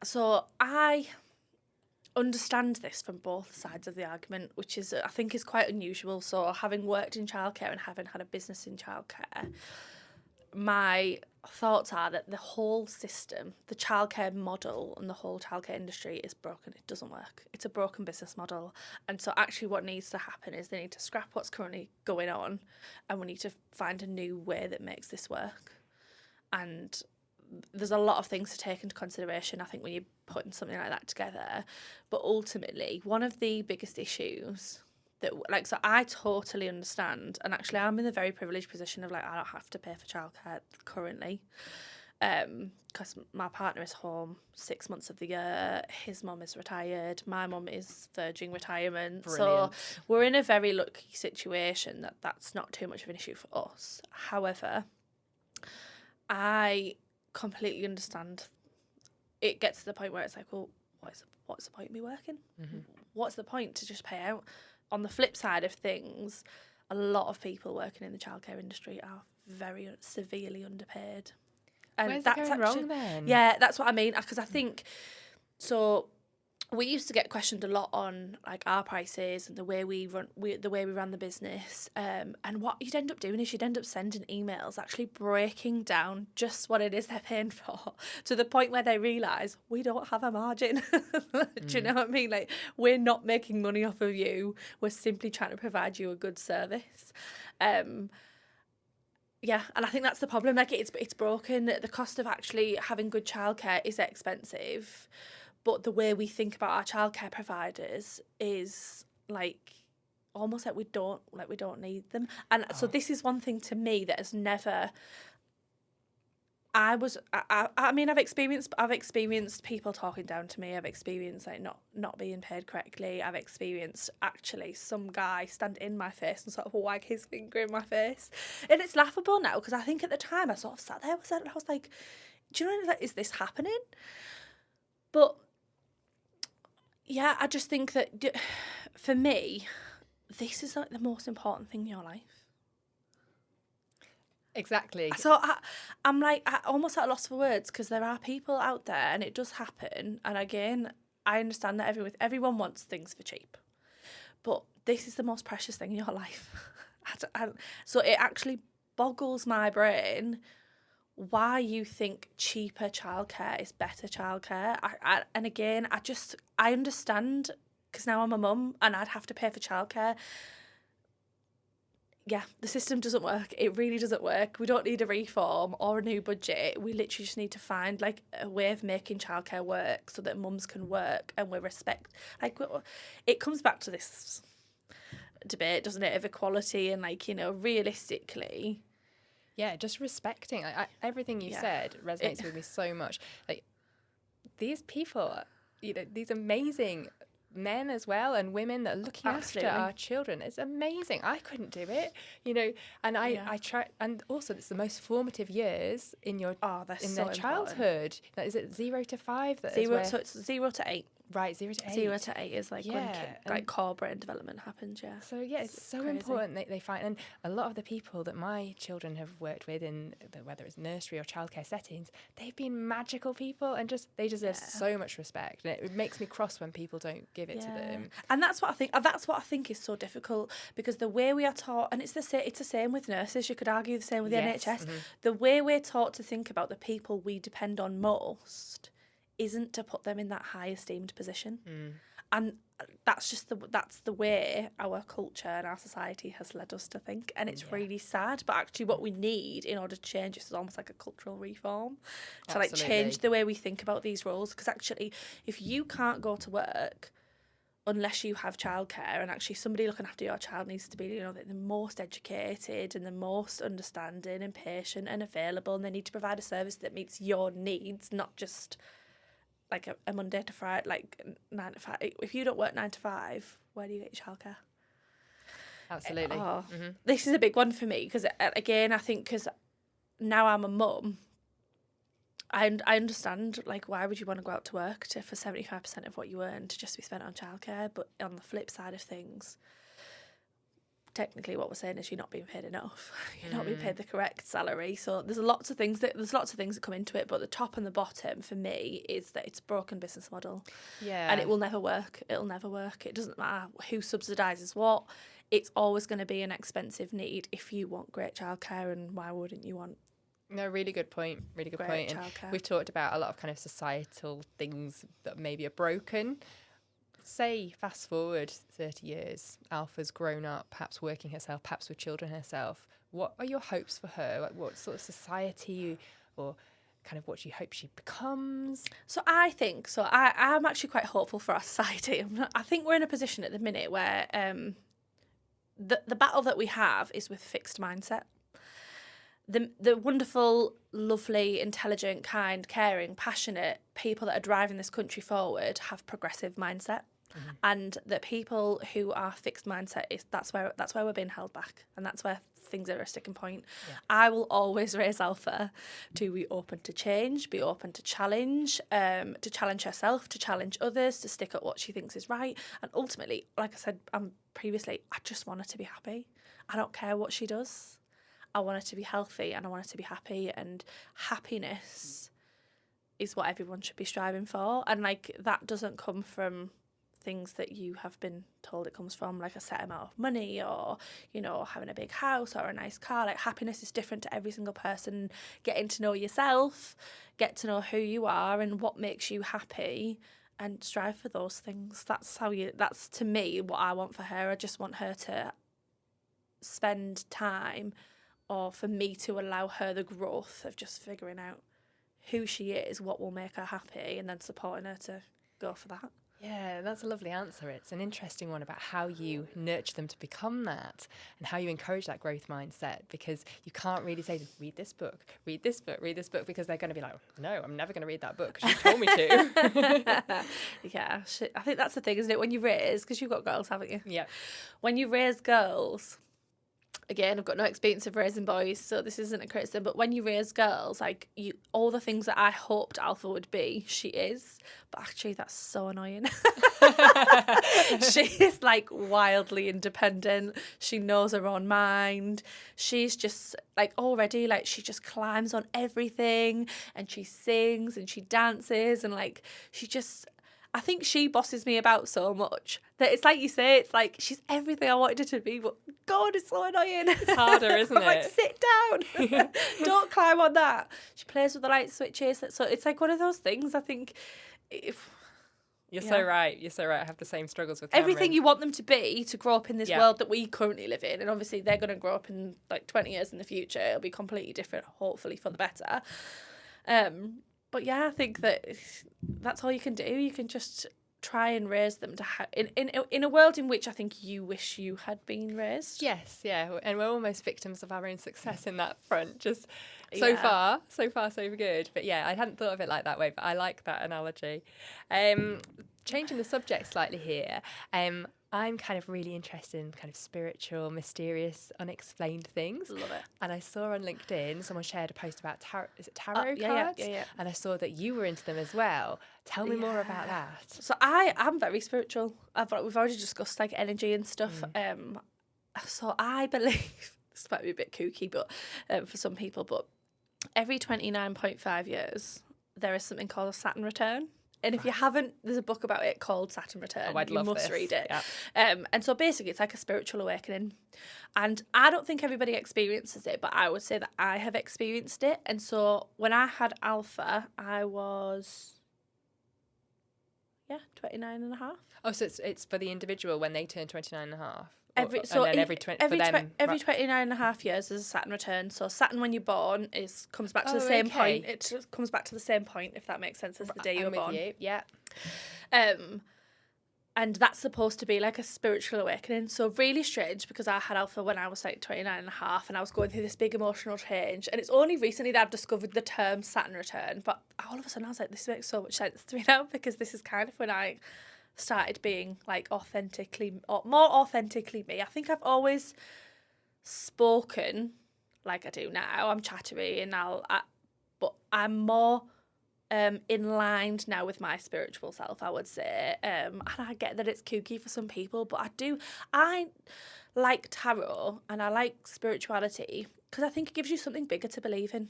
So I understand this from both sides of the argument, which is, I think, is quite unusual. So having worked in childcare and having had a business in childcare, my thoughts are that the whole system, the childcare model and the whole childcare industry is broken. It doesn't work. It's a broken business model. And so actually what needs to happen is they need to scrap what's currently going on and we need to find a new way that makes this work. And there's a lot of things to take into consideration, I think, when you're putting something like that together. But ultimately, one of the biggest issues that, like, so I totally understand, and actually I'm in the very privileged position of, like, I don't have to pay for childcare currently, because my partner is home 6 months of the year, his mum is retired, my mum is verging retirement. Brilliant. So we're in a very lucky situation that that's not too much of an issue for us. However, I completely understand. It gets to the point where it's like, well, what's the point of me working? Mm-hmm. What's the point to just pay out? On the flip side of things, a lot of people working in the childcare industry are very severely underpaid. And where's that's it going wrong then? Yeah, that's what I mean. Because I think, so we used to get questioned a lot on, like, our prices and the way we ran the business. And what you'd end up doing is you'd end up sending emails actually breaking down just what it is they're paying for, to the point where they realise we don't have a margin. Do you know what I mean? Like, we're not making money off of you. We're simply trying to provide you a good service. Yeah, and I think that's the problem. Like, it's broken. The cost of actually having good childcare is expensive. But the way we think about our childcare providers is, like, almost like we don't need them. And so this is one thing to me that has never. I mean, I've experienced people talking down to me. I've experienced, like, not being paid correctly. I've experienced actually some guy stand in my face and sort of wag his finger in my face, and it's laughable now because I think at the time I sort of sat there and I was like, do you know, like, is this happening? But yeah, I just think that for me, this is, like, the most important thing in your life. Exactly. So I'm like, almost at a loss for words, because there are people out there, and it does happen. And again, I understand that everyone wants things for cheap, but this is the most precious thing in your life. So it actually boggles my brain why you think cheaper childcare is better childcare. And again, I understand, because now I'm a mum and I'd have to pay for childcare. Yeah, the system doesn't work. It really doesn't work. We don't need a reform or a new budget. We literally just need to find, like, a way of making childcare work so that mums can work and we respect. Like, it comes back to this debate, doesn't it, of equality and, like, you know, realistically. Yeah, just respecting. Everything you said resonates with me so much. Like, these people, you know, these amazing men as well and women that are looking after our children. It's amazing. I couldn't do it, you know. And I try. And also, it's the most formative years in your their childhood. That is it 0 to 5. So it's 0 to 8. Right, 0 to 8. 0 to 8 is like when like core brain development happens, yeah. So yeah, it's so crazy. Important they find, and a lot of the people that my children have worked with in whether it's nursery or childcare settings, they've been magical people, and they deserve so much respect. And it makes me cross when people don't give it to them. And that's what I think is so difficult, because the way we are taught, and it's the same with nurses. You could argue the same with the NHS. Mm-hmm. The way we're taught to think about the people we depend on most isn't to put them in that high esteemed position. And that's the way our culture and our society has led us to think, and it's really sad. But actually what we need in order to change this is almost like a cultural reform to like change the way we think about these roles, because actually if you can't go to work, unless you have childcare, and actually somebody looking after your child needs to be, you know, the most educated and the most understanding and patient and available, and they need to provide a service that meets your needs, not just like a Monday to Friday, like 9 to 5. If you don't work 9 to 5, where do you get your childcare? Absolutely. This is a big one for me because, again, I think because now I'm a mum, I understand, like, why would you want to go out to work for 75% of what you earn to just be spent on childcare? But on the flip side of things, technically what we're saying is you're not being paid enough. You're not being paid the correct salary. So there's lots of things that come into it, but the top and the bottom for me is that it's a broken business model. Yeah. And it will never work. It'll never work. It doesn't matter who subsidises what. It's always going to be an expensive need if you want great childcare, and why wouldn't you want No, really good point. Really good point. And we've talked about a lot of kind of societal things that maybe are broken. Say, fast forward 30 years, Alpha's grown up, perhaps working herself, perhaps with children herself. What are your hopes for her? Like, what sort of society or kind of what do you hope she becomes? So I'm actually quite hopeful for our society. I think we're in a position at the minute where the battle that we have is with fixed mindset. The wonderful, lovely, intelligent, kind, caring, passionate people that are driving this country forward have progressive mindset. And the people who are fixed mindset, that's where we're being held back, and that's where things are a sticking point. Yeah. I will always raise Alpha to be open to change, be open to challenge herself, to challenge others, to stick at what she thinks is right. And ultimately, like I said previously, I just want her to be happy. I don't care what she does. I want her to be healthy and I want her to be happy, and happiness is what everyone should be striving for. And like, that doesn't come from things that you have been told it comes from, like a set amount of money or, you know, having a big house or a nice car. Like, happiness is different to every single person. Getting to know yourself, get to know who you are and what makes you happy, and strive for those things. That's to me what I want for her. I just want her to spend time, or for me to allow her the growth of just figuring out who she is, what will make her happy, and then supporting her to go for that. Yeah, that's a lovely answer. It's an interesting one about how you nurture them to become that, and how you encourage that growth mindset, because you can't really say, read this book, because they're going to be like, no, I'm never going to read that book because you told me to. Yeah, I think that's the thing, isn't it? When you raise, because you've got girls, haven't you? Yeah. When you raise girls, again, I've got no experience of raising boys, so this isn't a criticism, but when you raise girls, like, all the things that I hoped Alpha would be, she is. But actually, that's so annoying. She is, like, wildly independent. She knows her own mind. She's just, like, already, like, she just climbs on everything, and she sings and she dances, and, like, I think she bosses me about so much that it's like you say, it's like she's everything I wanted her to be, but God, it's so annoying. It's harder, isn't it? Like, sit down. Don't climb on that. She plays with the light switches. So it's like one of those things, I think. You're so right. I have the same struggles with Cameron. Everything you want them to be to grow up in this world that we currently live in. And obviously they're going to grow up in like 20 years in the future. It'll be completely different, hopefully for the better. But yeah, I think that's all you can do. You can just try and raise them to in a world in which I think you wish you had been raised. Yes, yeah, and we're almost victims of our own success in that front. Just so far, so good. But yeah, I hadn't thought of it like that way, but I like that analogy. Changing the subject slightly here. I'm kind of really interested in kind of spiritual, mysterious, unexplained things. Love it. And I saw on LinkedIn someone shared a post about tarot cards? Yeah. And I saw that you were into them as well. Tell me more about that. So I'm very spiritual. We've already discussed like energy and stuff. So I believe, this might be a bit kooky, but for some people, but every 29.5 years, there is something called a Saturn return. And if you haven't, there's a book about it called Saturn Return. Oh, I'd love You must this. read it. Yeah. And so basically it's like a spiritual awakening. And I don't think everybody experiences it, but I would say that I have experienced it. And so when I had Alpha, I was, 29 and a half. Oh, so it's for the individual when they turn 29 and a half? Every 29 and a half years is a Saturn return. So Saturn, when you're born, comes back to the same point. It just comes back to the same point, if that makes sense, as the day you were born. You. Yeah. And that's supposed to be like a spiritual awakening. So really strange, because I had Alpha when I was like 29 and a half, and I was going through this big emotional change. And it's only recently that I've discovered the term Saturn return. But all of a sudden I was like, this makes so much sense to me now, because this is kind of when I started being like more authentically me. I think I've always spoken like I do now. I'm chattery, and but I'm more in line now with my spiritual self, I would say. And I get that it's kooky for some people, but I like tarot and I like spirituality because I think it gives you something bigger to believe in.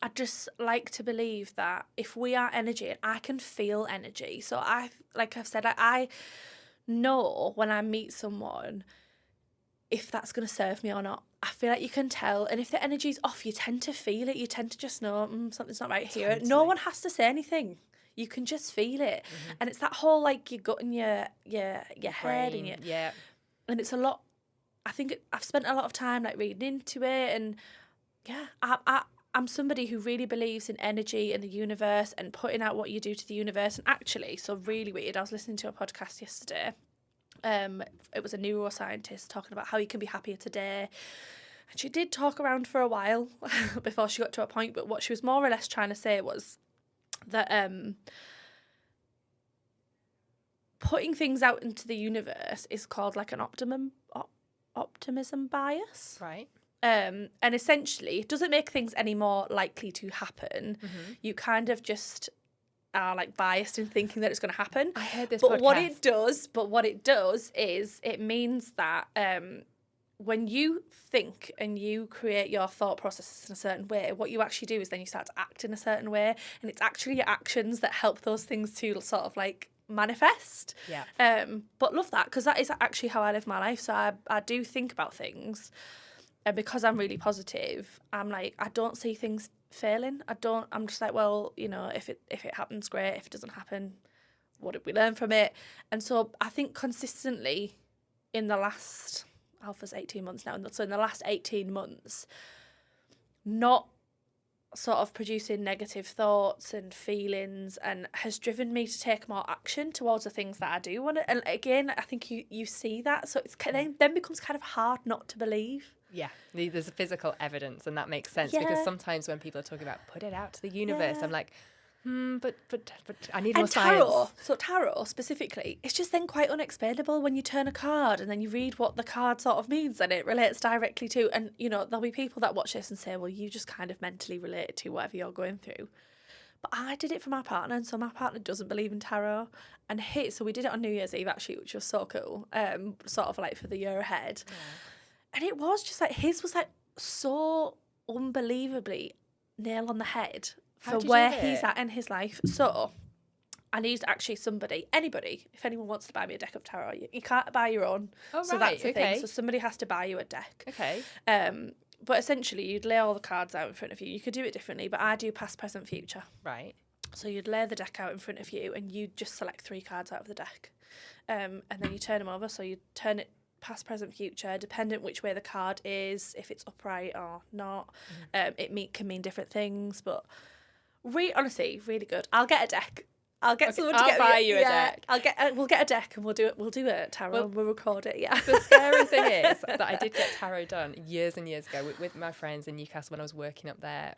I just like to believe that if we are energy, and I can feel energy. So like I've said, I know when I meet someone if that's going to serve me or not. I feel like you can tell, and if the energy's off, you tend to feel it. You tend to just know something's not right here. Totally. No one has to say anything. You can just feel it, and it's that whole like your gut and your head and and it's a lot. I think I've spent a lot of time like reading into it, and I'm somebody who really believes in energy and the universe and putting out what you do to the universe. And actually, so really weird, I was listening to a podcast yesterday. It was a neuroscientist talking about how you can be happier today. And she did talk around for a while before she got to a point, but what she was more or less trying to say was that putting things out into the universe is called like an optimism bias. Right. And essentially it doesn't make things any more likely to happen. You kind of just are like biased in thinking that it's going to happen. I heard this but podcast. what it does is it means that when you think and you create your thought processes in a certain way, what you actually do is then you start to act in a certain way, and it's actually your actions that help those things to sort of like manifest. But love that, because that is actually how I live my life. So I do think about things, and because I'm really positive, I'm like, I don't see things failing. I'm just like, well, you know, if it happens, great. If it doesn't happen, what did we learn from it? And so I think consistently in the last, Alpha's 18 months now, so in the last 18 months, not sort of producing negative thoughts and feelings, and has driven me to take more action towards the things that I do want to. And again, I think you see that, so it's then becomes kind of hard not to believe. Yeah, there's physical evidence, and that makes sense, because sometimes when people are talking about put it out to the universe, I'm like, but I need more science. So tarot specifically, it's just then quite unexplainable when you turn a card and then you read what the card sort of means and it relates directly to, and you know, there'll be people that watch this and say, well, you just kind of mentally relate to whatever you're going through. But I did it for my partner, and so my partner doesn't believe in tarot, and so we did it on New Year's Eve actually, which was so cool, sort of like for the year ahead. And it was just like, his was like so unbelievably nail on the head for where he's at in his life. So I need actually anybody, if anyone wants to buy me a deck of tarot, you can't buy your own. Oh, so right, that's the thing. So somebody has to buy you a deck. Okay. But essentially you'd lay all the cards out in front of you. You could do it differently, but I do past, present, future. Right. So you'd lay the deck out in front of you and you'd just select 3 cards out of the deck. And then you turn them over. So you turn it past, present, future, dependent which way the card is, if it's upright or not. It can mean different things, but honestly, really good. I'll get a deck. I'll get someone to I'll buy you a deck. We'll get a deck and we'll do it tarot, and we'll record it. Yeah. The scary thing is that I did get tarot done years and years ago with my friends in Newcastle when I was working up there.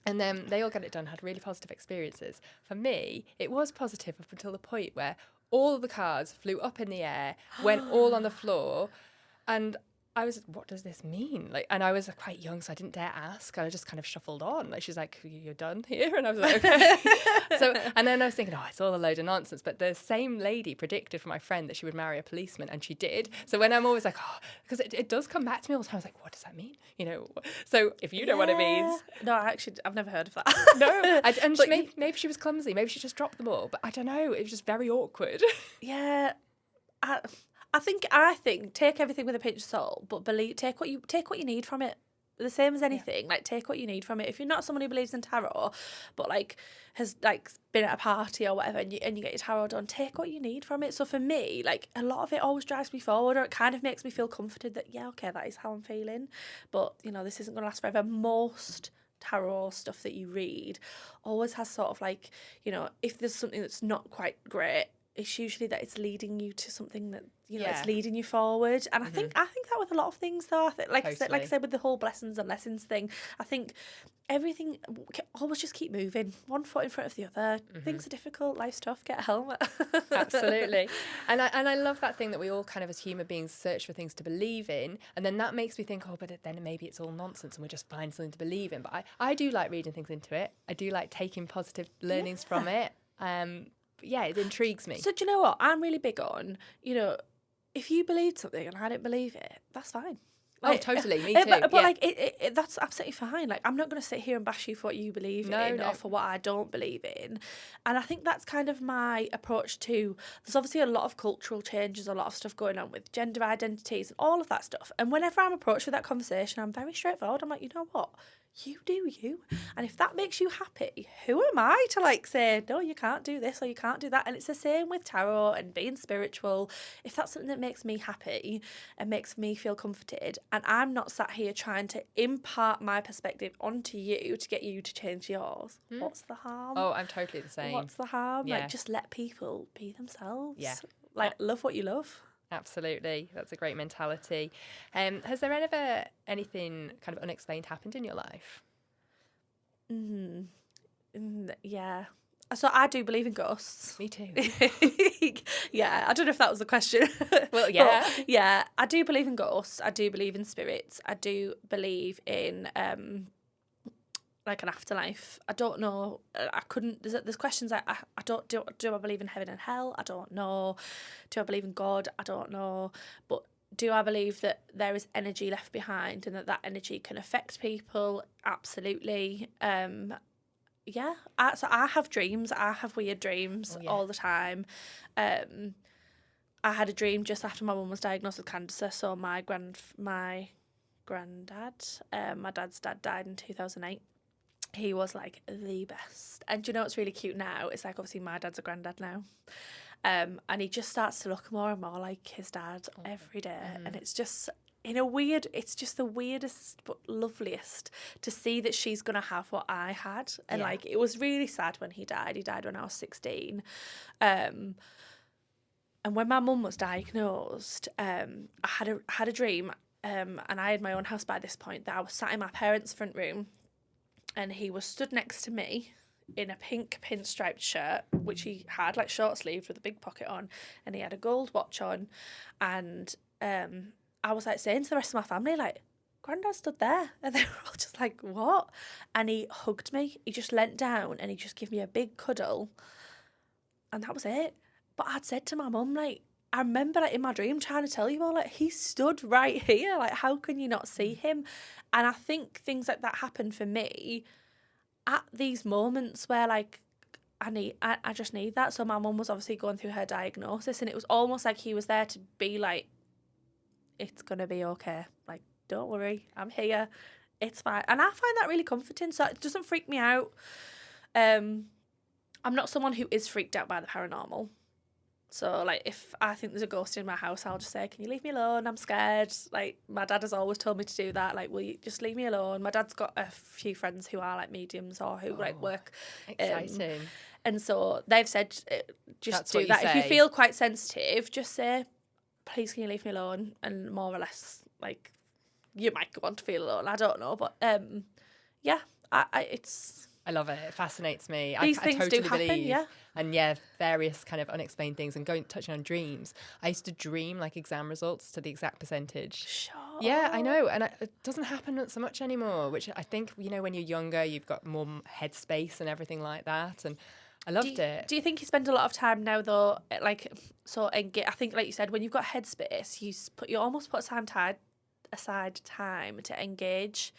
And then they all got it done, had really positive experiences. For me, it was positive up until the point where all of the cards flew up in the air, went all on the floor, and I was, what does this mean? Like, and I was quite young, so I didn't dare ask. I just kind of shuffled on. Like, she's like, "You're done here," and I was like, "Okay." And then I was thinking, oh, it's all a load of nonsense. But the same lady predicted for my friend that she would marry a policeman, and she did. So when I'm always like, oh, because it does come back to me all the time. I was like, what does that mean? You know. So if you know what it means, no, I've never heard of that. No, maybe she was clumsy. Maybe she just dropped them all. But I don't know. It was just very awkward. Yeah. I think take everything with a pinch of salt, but take what you need from it. The same as anything, like take what you need from it. If you're not someone who believes in tarot, but like has like been at a party or whatever, and you get your tarot done, take what you need from it. So for me, like a lot of it always drives me forward, or it kind of makes me feel comforted that that is how I'm feeling. But you know, this isn't going to last forever. Most tarot stuff that you read always has sort of like, you know, if there's something that's not quite great, it's usually that it's leading you to something that, you know, Yeah. it's leading you forward. And I think that with a lot of things, though, I think, like Totally. I said, with the whole blessings and lessons thing, I think everything, always just keep moving, one foot in front of the other. Things are difficult, life's tough, get a helmet. Absolutely. And I love that thing that we all kind of as human beings search for things to believe in, and then that makes me think, oh, but then maybe it's all nonsense and we're just finding something to believe in. But I do like reading things into it. I do like taking positive learnings from it. Yeah, it intrigues me. So do you know what? I'm really big on, you know, if you believed something and I didn't believe it, that's fine. Like, totally, me too. But like, that's absolutely fine. Like, I'm not going to sit here and bash you for what you believe in or for what I don't believe in. And I think that's kind of my approach to, there's obviously a lot of cultural changes, a lot of stuff going on with gender identities and all of that stuff. And whenever I'm approached with that conversation, I'm very straightforward. I'm like, you know what? You do you. And if that makes you happy, who am I to like say, no, you can't do this or you can't do that? And it's the same with tarot and being spiritual. If that's something that makes me happy and makes me feel comforted, and I'm not sat here trying to impart my perspective onto you to get you to change yours, what's the harm? Oh, I'm totally the same. What's the harm? Yeah. Like, just let people be themselves. Yeah. Like, love what you love. Absolutely. That's a great mentality. Has there ever anything kind of unexplained happened in your life? Yeah. So I do believe in ghosts. Me too. Yeah, I don't know if that was a question. Well, yeah. But, yeah, I do believe in ghosts. I do believe in spirits. I do believe in like an afterlife. I don't know. I couldn't. There's questions I don't do. Do I believe in heaven and hell? I don't know. Do I believe in God? I don't know. But do I believe that there is energy left behind and that energy can affect people? Absolutely. Yeah. So I have dreams. I have weird dreams all the time. I had a dream just after my mum was diagnosed with cancer. So my granddad, my dad's dad, died in 2008. He was like the best. And do you know what's really cute now? It's like, obviously my dad's a granddad now. And he just starts to look more and more like his dad every day. And it's just it's just the weirdest but loveliest to see that she's going to have what I had. And like, it was really sad when he died. He died when I was 16. And when my mum was diagnosed, I had a dream, and I had my own house by this point, that I was sat in my parents' front room, and he was stood next to me in a pink pinstriped shirt, which he had like short sleeved with a big pocket on, and he had a gold watch on, and I was like saying to the rest of my family, like, Grandad stood there, and they were all just like, what? And he hugged me. He just leant down and he just gave me a big cuddle, and that was it. But I'd said to my mum, like, I remember like in my dream trying to tell you all, like, he stood right here. Like, how can you not see him? And I think things like that happen for me at these moments where like I just need that. So my mum was obviously going through her diagnosis, and it was almost like he was there to be like, it's gonna be okay. Like, don't worry, I'm here. It's fine. And I find that really comforting. So it doesn't freak me out. I'm not someone who is freaked out by the paranormal. So, like, if I think there's a ghost in my house, I'll just say, can you leave me alone? I'm scared. Like, my dad has always told me to do that. Like, will you just leave me alone? My dad's got a few friends who are, like, mediums or who, like, work. Exciting. And so they've said, just That's do what that. you If you say. feel quite sensitive, just say, please, can you leave me alone? And more or less, like, you might go on to feel alone. I don't know. But, yeah, I love it. It fascinates me. These I things totally do happen, believe. yeah. And various kind of unexplained things. And touching on dreams, I used to dream like exam results to the exact percentage. Sure. Yeah, I know. And it doesn't happen so much anymore, which I think, you know, when you're younger, you've got more headspace and everything like that. And I loved it. Do you think you spend a lot of time now, though, like, I think, like you said, when you've got headspace, you almost put aside time to engage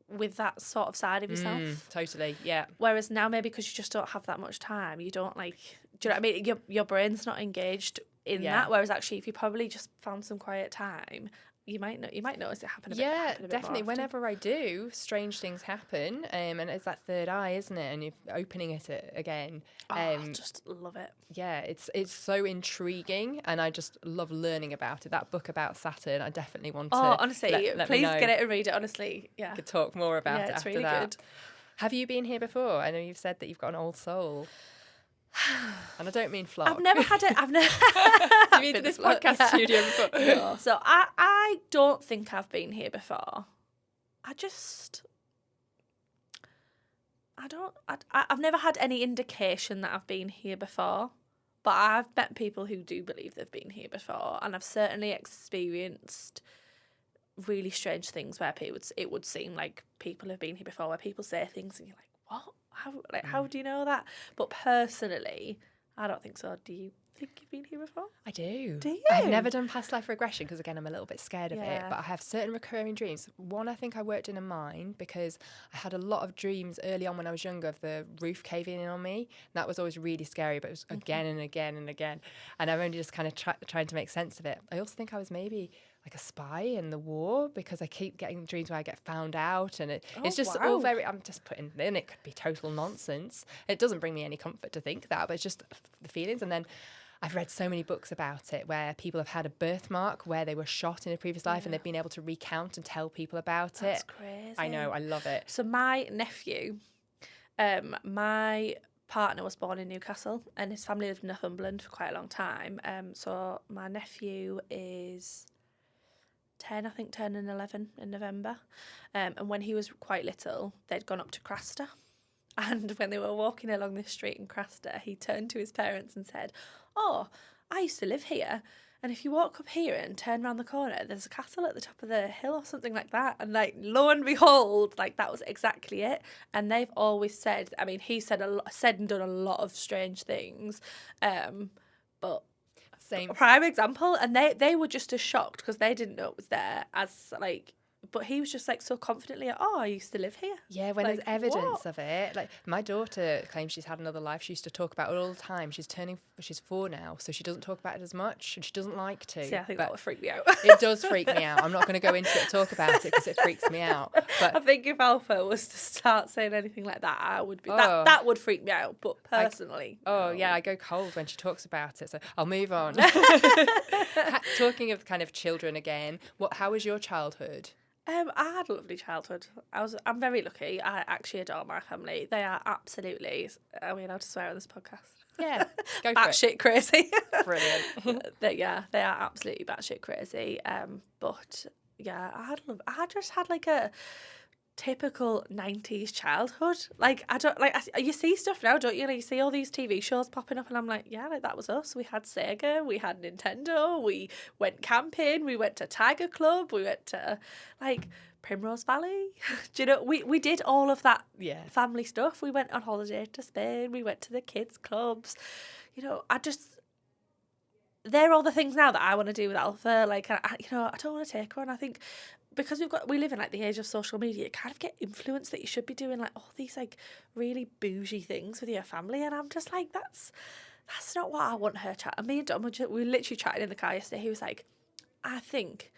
with that sort of side of yourself. Totally, yeah. Whereas now, maybe because you just don't have that much time, you don't, like, do you know what I mean? Your brain's not engaged in that. Whereas actually, if you probably just found some quiet time, you might notice it happen a bit. Yeah, a bit definitely. more often. Whenever I do, strange things happen, and it's that third eye, isn't it? And you're opening it again. I just love it. Yeah, it's so intriguing, and I just love learning about it. That book about Saturn, I definitely want to. Oh, honestly, let please me know. get it and read it. Honestly, yeah. Could talk more about it it's after really that. good. Have you been here before? I know you've said that you've got an old soul. And I don't mean flog. I've never had it. I've never. You mean to this podcast studio before? No. So I don't think I've been here before. I've never had any indication that I've been here before, but I've met people who do believe they've been here before, and I've certainly experienced really strange things where it would seem like people have been here before, where people say things and you're like, what? How do you know that? But personally, I don't think so. Do you think you've been here before? I do. Do you? I've never done past life regression because, again, I'm a little bit scared of it. Yeah. But I have certain recurring dreams. One, I think I worked in a mine because I had a lot of dreams early on when I was younger of the roof caving in on me. And that was always really scary, but it was again and again and again. And I'm only just kind of trying to make sense of it. I also think I was maybe like a spy in the war because I keep getting dreams where I get found out, and it's just all very, I'm just putting in, it could be total nonsense. It doesn't bring me any comfort to think that, but it's just the feelings. And then I've read so many books about it where people have had a birthmark where they were shot in a previous life and they've been able to recount and tell people about it. That's crazy. I know, I love it. So my nephew, my partner was born in Newcastle and his family lived in Northumberland for quite a long time. So my nephew is 10, I think, turning 11 in November. And when he was quite little, they'd gone up to Craster. And when they were walking along this street in Craster, he turned to his parents and said, "Oh, I used to live here. And if you walk up here and turn around the corner, there's a castle at the top of the hill," or something like that. And like, lo and behold, like that was exactly it. And they've always said, I mean, he said and done a lot of strange things, but Same. prime example. And they were just as shocked because they didn't know it was there as like. But he was just like so confidently, "Oh, I used to live here." Yeah, when like, there's evidence what? of it. Like my daughter claims she's had another life. She used to talk about it all the time. She's 4 now, so she doesn't talk about it as much, and she doesn't like to. See, I think that would freak me out. It does freak me out. I'm not going to go into it and talk about it because it freaks me out. But I think if Alpha was to start saying anything like that, I would be that would freak me out. But personally, yeah, I go cold when she talks about it. So I'll move on. Talking of kind of children again, how was your childhood? I had a lovely childhood. I'm very lucky. I actually adore my family. They are absolutely. Are we allowed to swear on this podcast? Yeah, go for it. Batshit crazy. Brilliant. They are absolutely batshit crazy. But yeah, I just had like a typical 90s childhood. Like you see stuff now, don't you? Like, you see all these TV shows popping up and I'm like, yeah, like that was us. We had Sega, we had Nintendo, we went camping, we went to Tiger Club, we went to like Primrose Valley. Do you know, we did all of that family stuff. We went on holiday to Spain, we went to the kids clubs. You know, they're all the things now that I want to do with Alpha. Like, I don't want to take her on. I think because we live in like the age of social media, you kind of get influenced that you should be doing like all these like really bougie things with your family, and I'm just like, that's not what I want her to. And me and Dom we were literally chatting in the car yesterday. He was like, "I think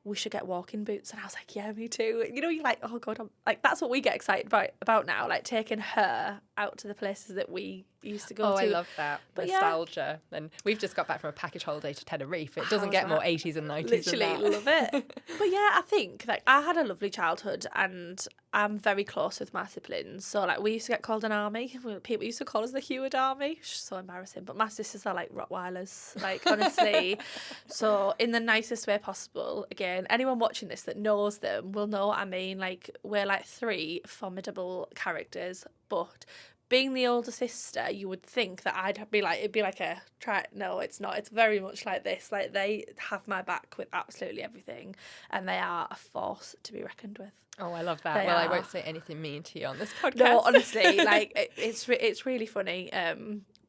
we should get walking boots," and I was like, "Yeah, me too." You know, you're like, "Oh God," that's what we get excited about now, like taking her out to the places that we used to go to. Oh, I love that. But nostalgia. Yeah. And we've just got back from a package holiday to Tenerife. It doesn't get more 80s and 90s Literally than that. love it. But yeah, I think like I had a lovely childhood and I'm very close with my siblings. So like we used to get called an army. People used to call us the Heward army. So embarrassing. But my sisters are like Rottweilers, like honestly. So in the nicest way possible. Again, anyone watching this that knows them will know what I mean. Like we're like 3 formidable characters, but being the older sister, you would think that I'd be like, it'd be like a try. No, it's not. It's very much like this. Like they have my back with absolutely everything, and they are a force to be reckoned with. Oh, I love that. I won't say anything mean to you on this podcast. No, honestly, like it's really funny.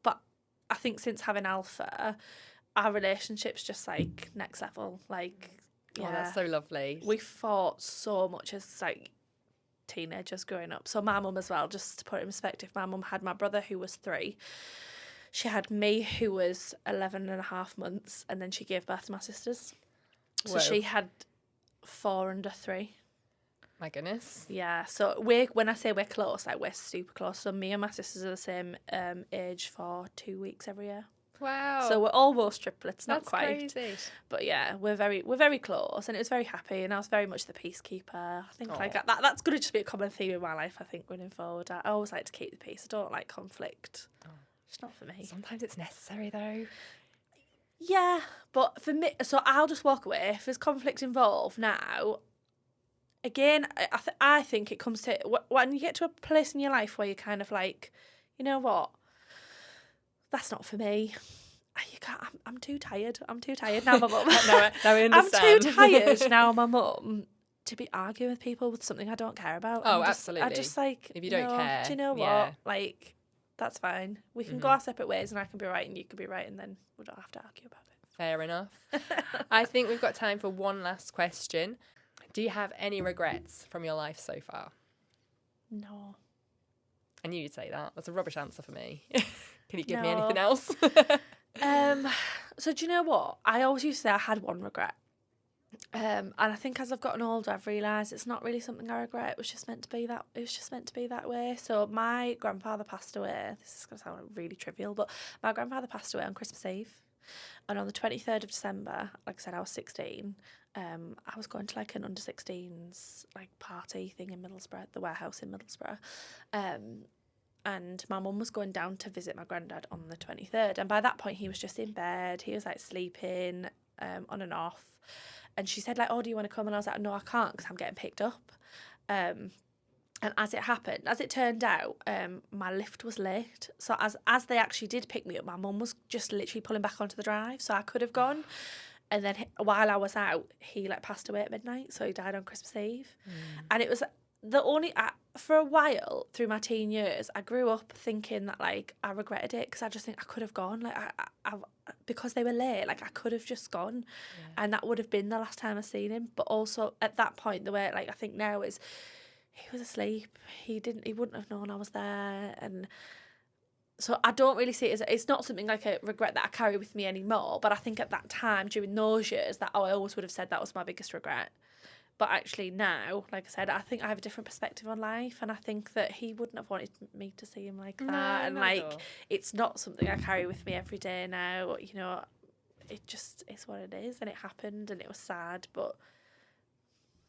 But I think since having Alpha, our relationship's just like next level. Like, yeah, oh, that's so lovely. We fought so much as like teenagers growing up. So my mum as well, just to put it in perspective, my mum had my brother who was 3. She had me who was 11 and a half months, and then she gave birth to my sisters. So Whoa. she had 4 under 3. My goodness. Yeah, so when I say we're close, like we're super close. So me and my sisters are the same age for 2 weeks every year. Wow. So we're almost triplets, not That's quite. crazy. But yeah, we're very close, and it was very happy, and I was very much the peacekeeper. I think like that's going to just be a common theme in my life. I think running forward, I always like to keep the peace. I don't like conflict. Oh. It's not for me. Sometimes it's necessary though. Yeah, but for me, so I'll just walk away. If there's conflict involved now, again, I think it comes to when you get to a place in your life where you're kind of like, you know what, that's not for me. You can't. I'm too tired. I'm too tired now, my mum. No, I understand. I'm too tired now, my mum, to be arguing with people with something I don't care about. Oh, absolutely. I just like, if you don't care. Do you know what? Like, that's fine. We can go our separate ways, and I can be right and you can be right, and then we don't have to argue about it. Fair enough. I think we've got time for one last question. Do you have any regrets from your life so far? No. I knew you'd say that. That's a rubbish answer for me. Can you give me anything else? So do you know what? I always used to say I had one regret. And I think as I've gotten older, I've realised it's not really something I regret. It was just meant to be that. It was just meant to be that way. So my grandfather passed away. This is going to sound really trivial, but my grandfather passed away on Christmas Eve, and on the 23rd of December, like I said, I was 16. I was going to like an under 16s like party thing in Middlesbrough, at the warehouse in Middlesbrough. And my mum was going down to visit my granddad on the 23rd. And by that point, he was just in bed. He was like sleeping on and off. And she said, like, oh, do you want to come? And I was like, no, I can't because I'm getting picked up. And as it turned out, my lift was late. So as they actually did pick me up, my mum was just literally pulling back onto the drive. So I could have gone. And then while I was out, he like passed away at midnight. So he died on Christmas Eve. And it was for a while through my teen years, I grew up thinking that like I regretted it because I just think I could have gone, like I because they were late, like I could have just gone, and that would have been the last time I seen him. But also at that point, the way like I think now is he was asleep. He wouldn't have known I was there, and so I don't really see it as it's not something like a regret that I carry with me anymore. But I think at that time during those years, that I always would have said that was my biggest regret. But actually now, like I said, I think I have a different perspective on life, and I think that he wouldn't have wanted me to see him like that. No, and like, it's not something I carry with me every day now. You know, it just is what it is, and it happened, and it was sad. But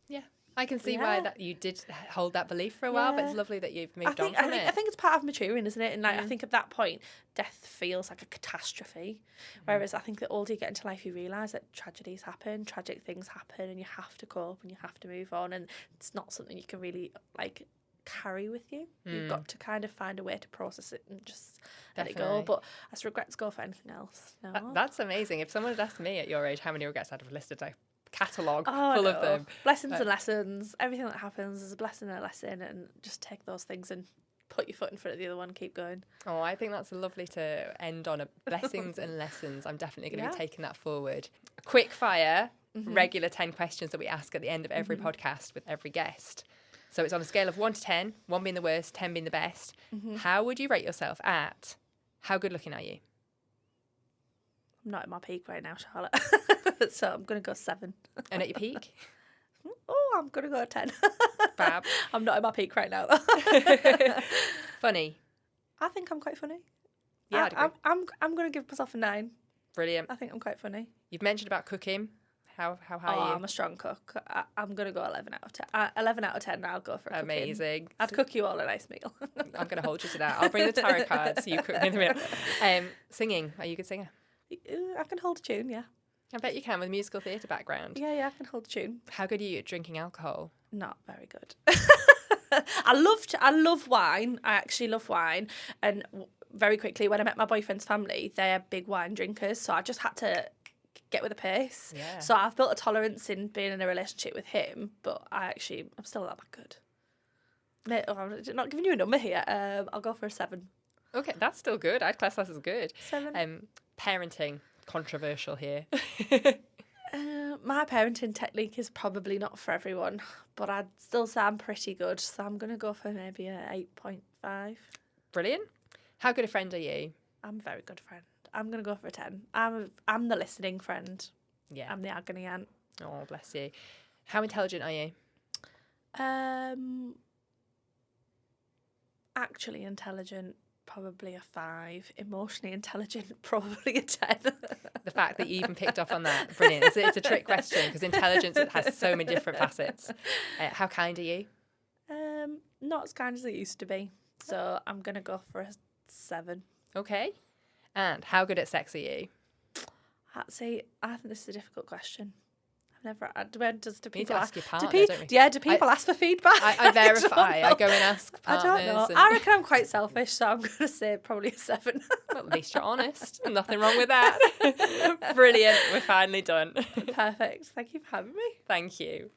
yeah, I can see why that you did hold that belief for a while. But it's lovely that you've moved on from it. I think it's part of maturing, isn't it? And like, I think at that point, death feels like a catastrophe. Whereas I think the older you get into life, you realise that tragedies happen, tragic things happen, and you have to cope and you have to move on. And it's not something you can really like carry with you. You've got to kind of find a way to process it and just let it go. But as regrets go for anything else, no. That's amazing. If someone had asked me at your age how many regrets I'd have listed, a catalogue full of them. Blessings and lessons. Everything that happens is a blessing and a lesson, and just take those things and put your foot in front of the other one, keep going. Oh, I think that's lovely to end on. Blessings and lessons. I'm definitely going to be taking that forward. Quick fire, regular 10 questions that we ask at the end of every podcast with every guest. So it's on a scale of 1 to 10, 1 being the worst, 10 being the best. How would you rate yourself at how good looking are you? I'm not at my peak right now, Charlotte. So I'm going to go 7. And at your peak? Oh, I'm going to go 10. Fab. I'm not at my peak right now. Funny? I think I'm quite funny. Yeah, I'm going to give myself a 9. Brilliant. I think I'm quite funny. You've mentioned about cooking. How high are you? I'm a strong cook. I'm going to go 11 out of 10. 11 out of 10, I'll go for amazing. Cooking. I'd cook you all a nice meal. I'm going to hold you to that. I'll bring the tarot cards so you cook me in the meal. Singing. Are you a good singer? I can hold a tune, yeah. I bet you can with a musical theatre background. Yeah, I can hold a tune. How good are you at drinking alcohol? Not very good. I love wine. I actually love wine. And very quickly, when I met my boyfriend's family, they're big wine drinkers. So I just had to get with the pace. Yeah. So I've built a tolerance in being in a relationship with him, but I'm still not that good. I'm not giving you a number here. I'll go for a 7. Okay, that's still good. I'd class that as good. 7. Parenting, controversial here. My parenting technique is probably not for everyone, but I'd still say I'm pretty good. So I'm going to go for maybe a 8.5. Brilliant. How good a friend are you? I'm a very good friend. I'm going to go for a 10. I'm the listening friend. Yeah. I'm the agony aunt. Oh, bless you. How intelligent are you? Actually intelligent, probably a 5. Emotionally intelligent, probably a 10. The fact that you even picked up on that, brilliant. It's a trick question because intelligence has so many different facets. How kind are you? Not as kind as it used to be. So I'm going to go for a 7. Okay. And how good at sex are you? I think this is a difficult question. I've never. Do You need people to ask your partner, do don't we? Yeah, do people ask for feedback? I verify. I don't go know. and ask partners. I don't know. and- I reckon I'm quite selfish, so I'm going to say probably a 7. Well, at least you're honest. Nothing wrong with that. Brilliant. We're finally done. Perfect. Thank you for having me. Thank you.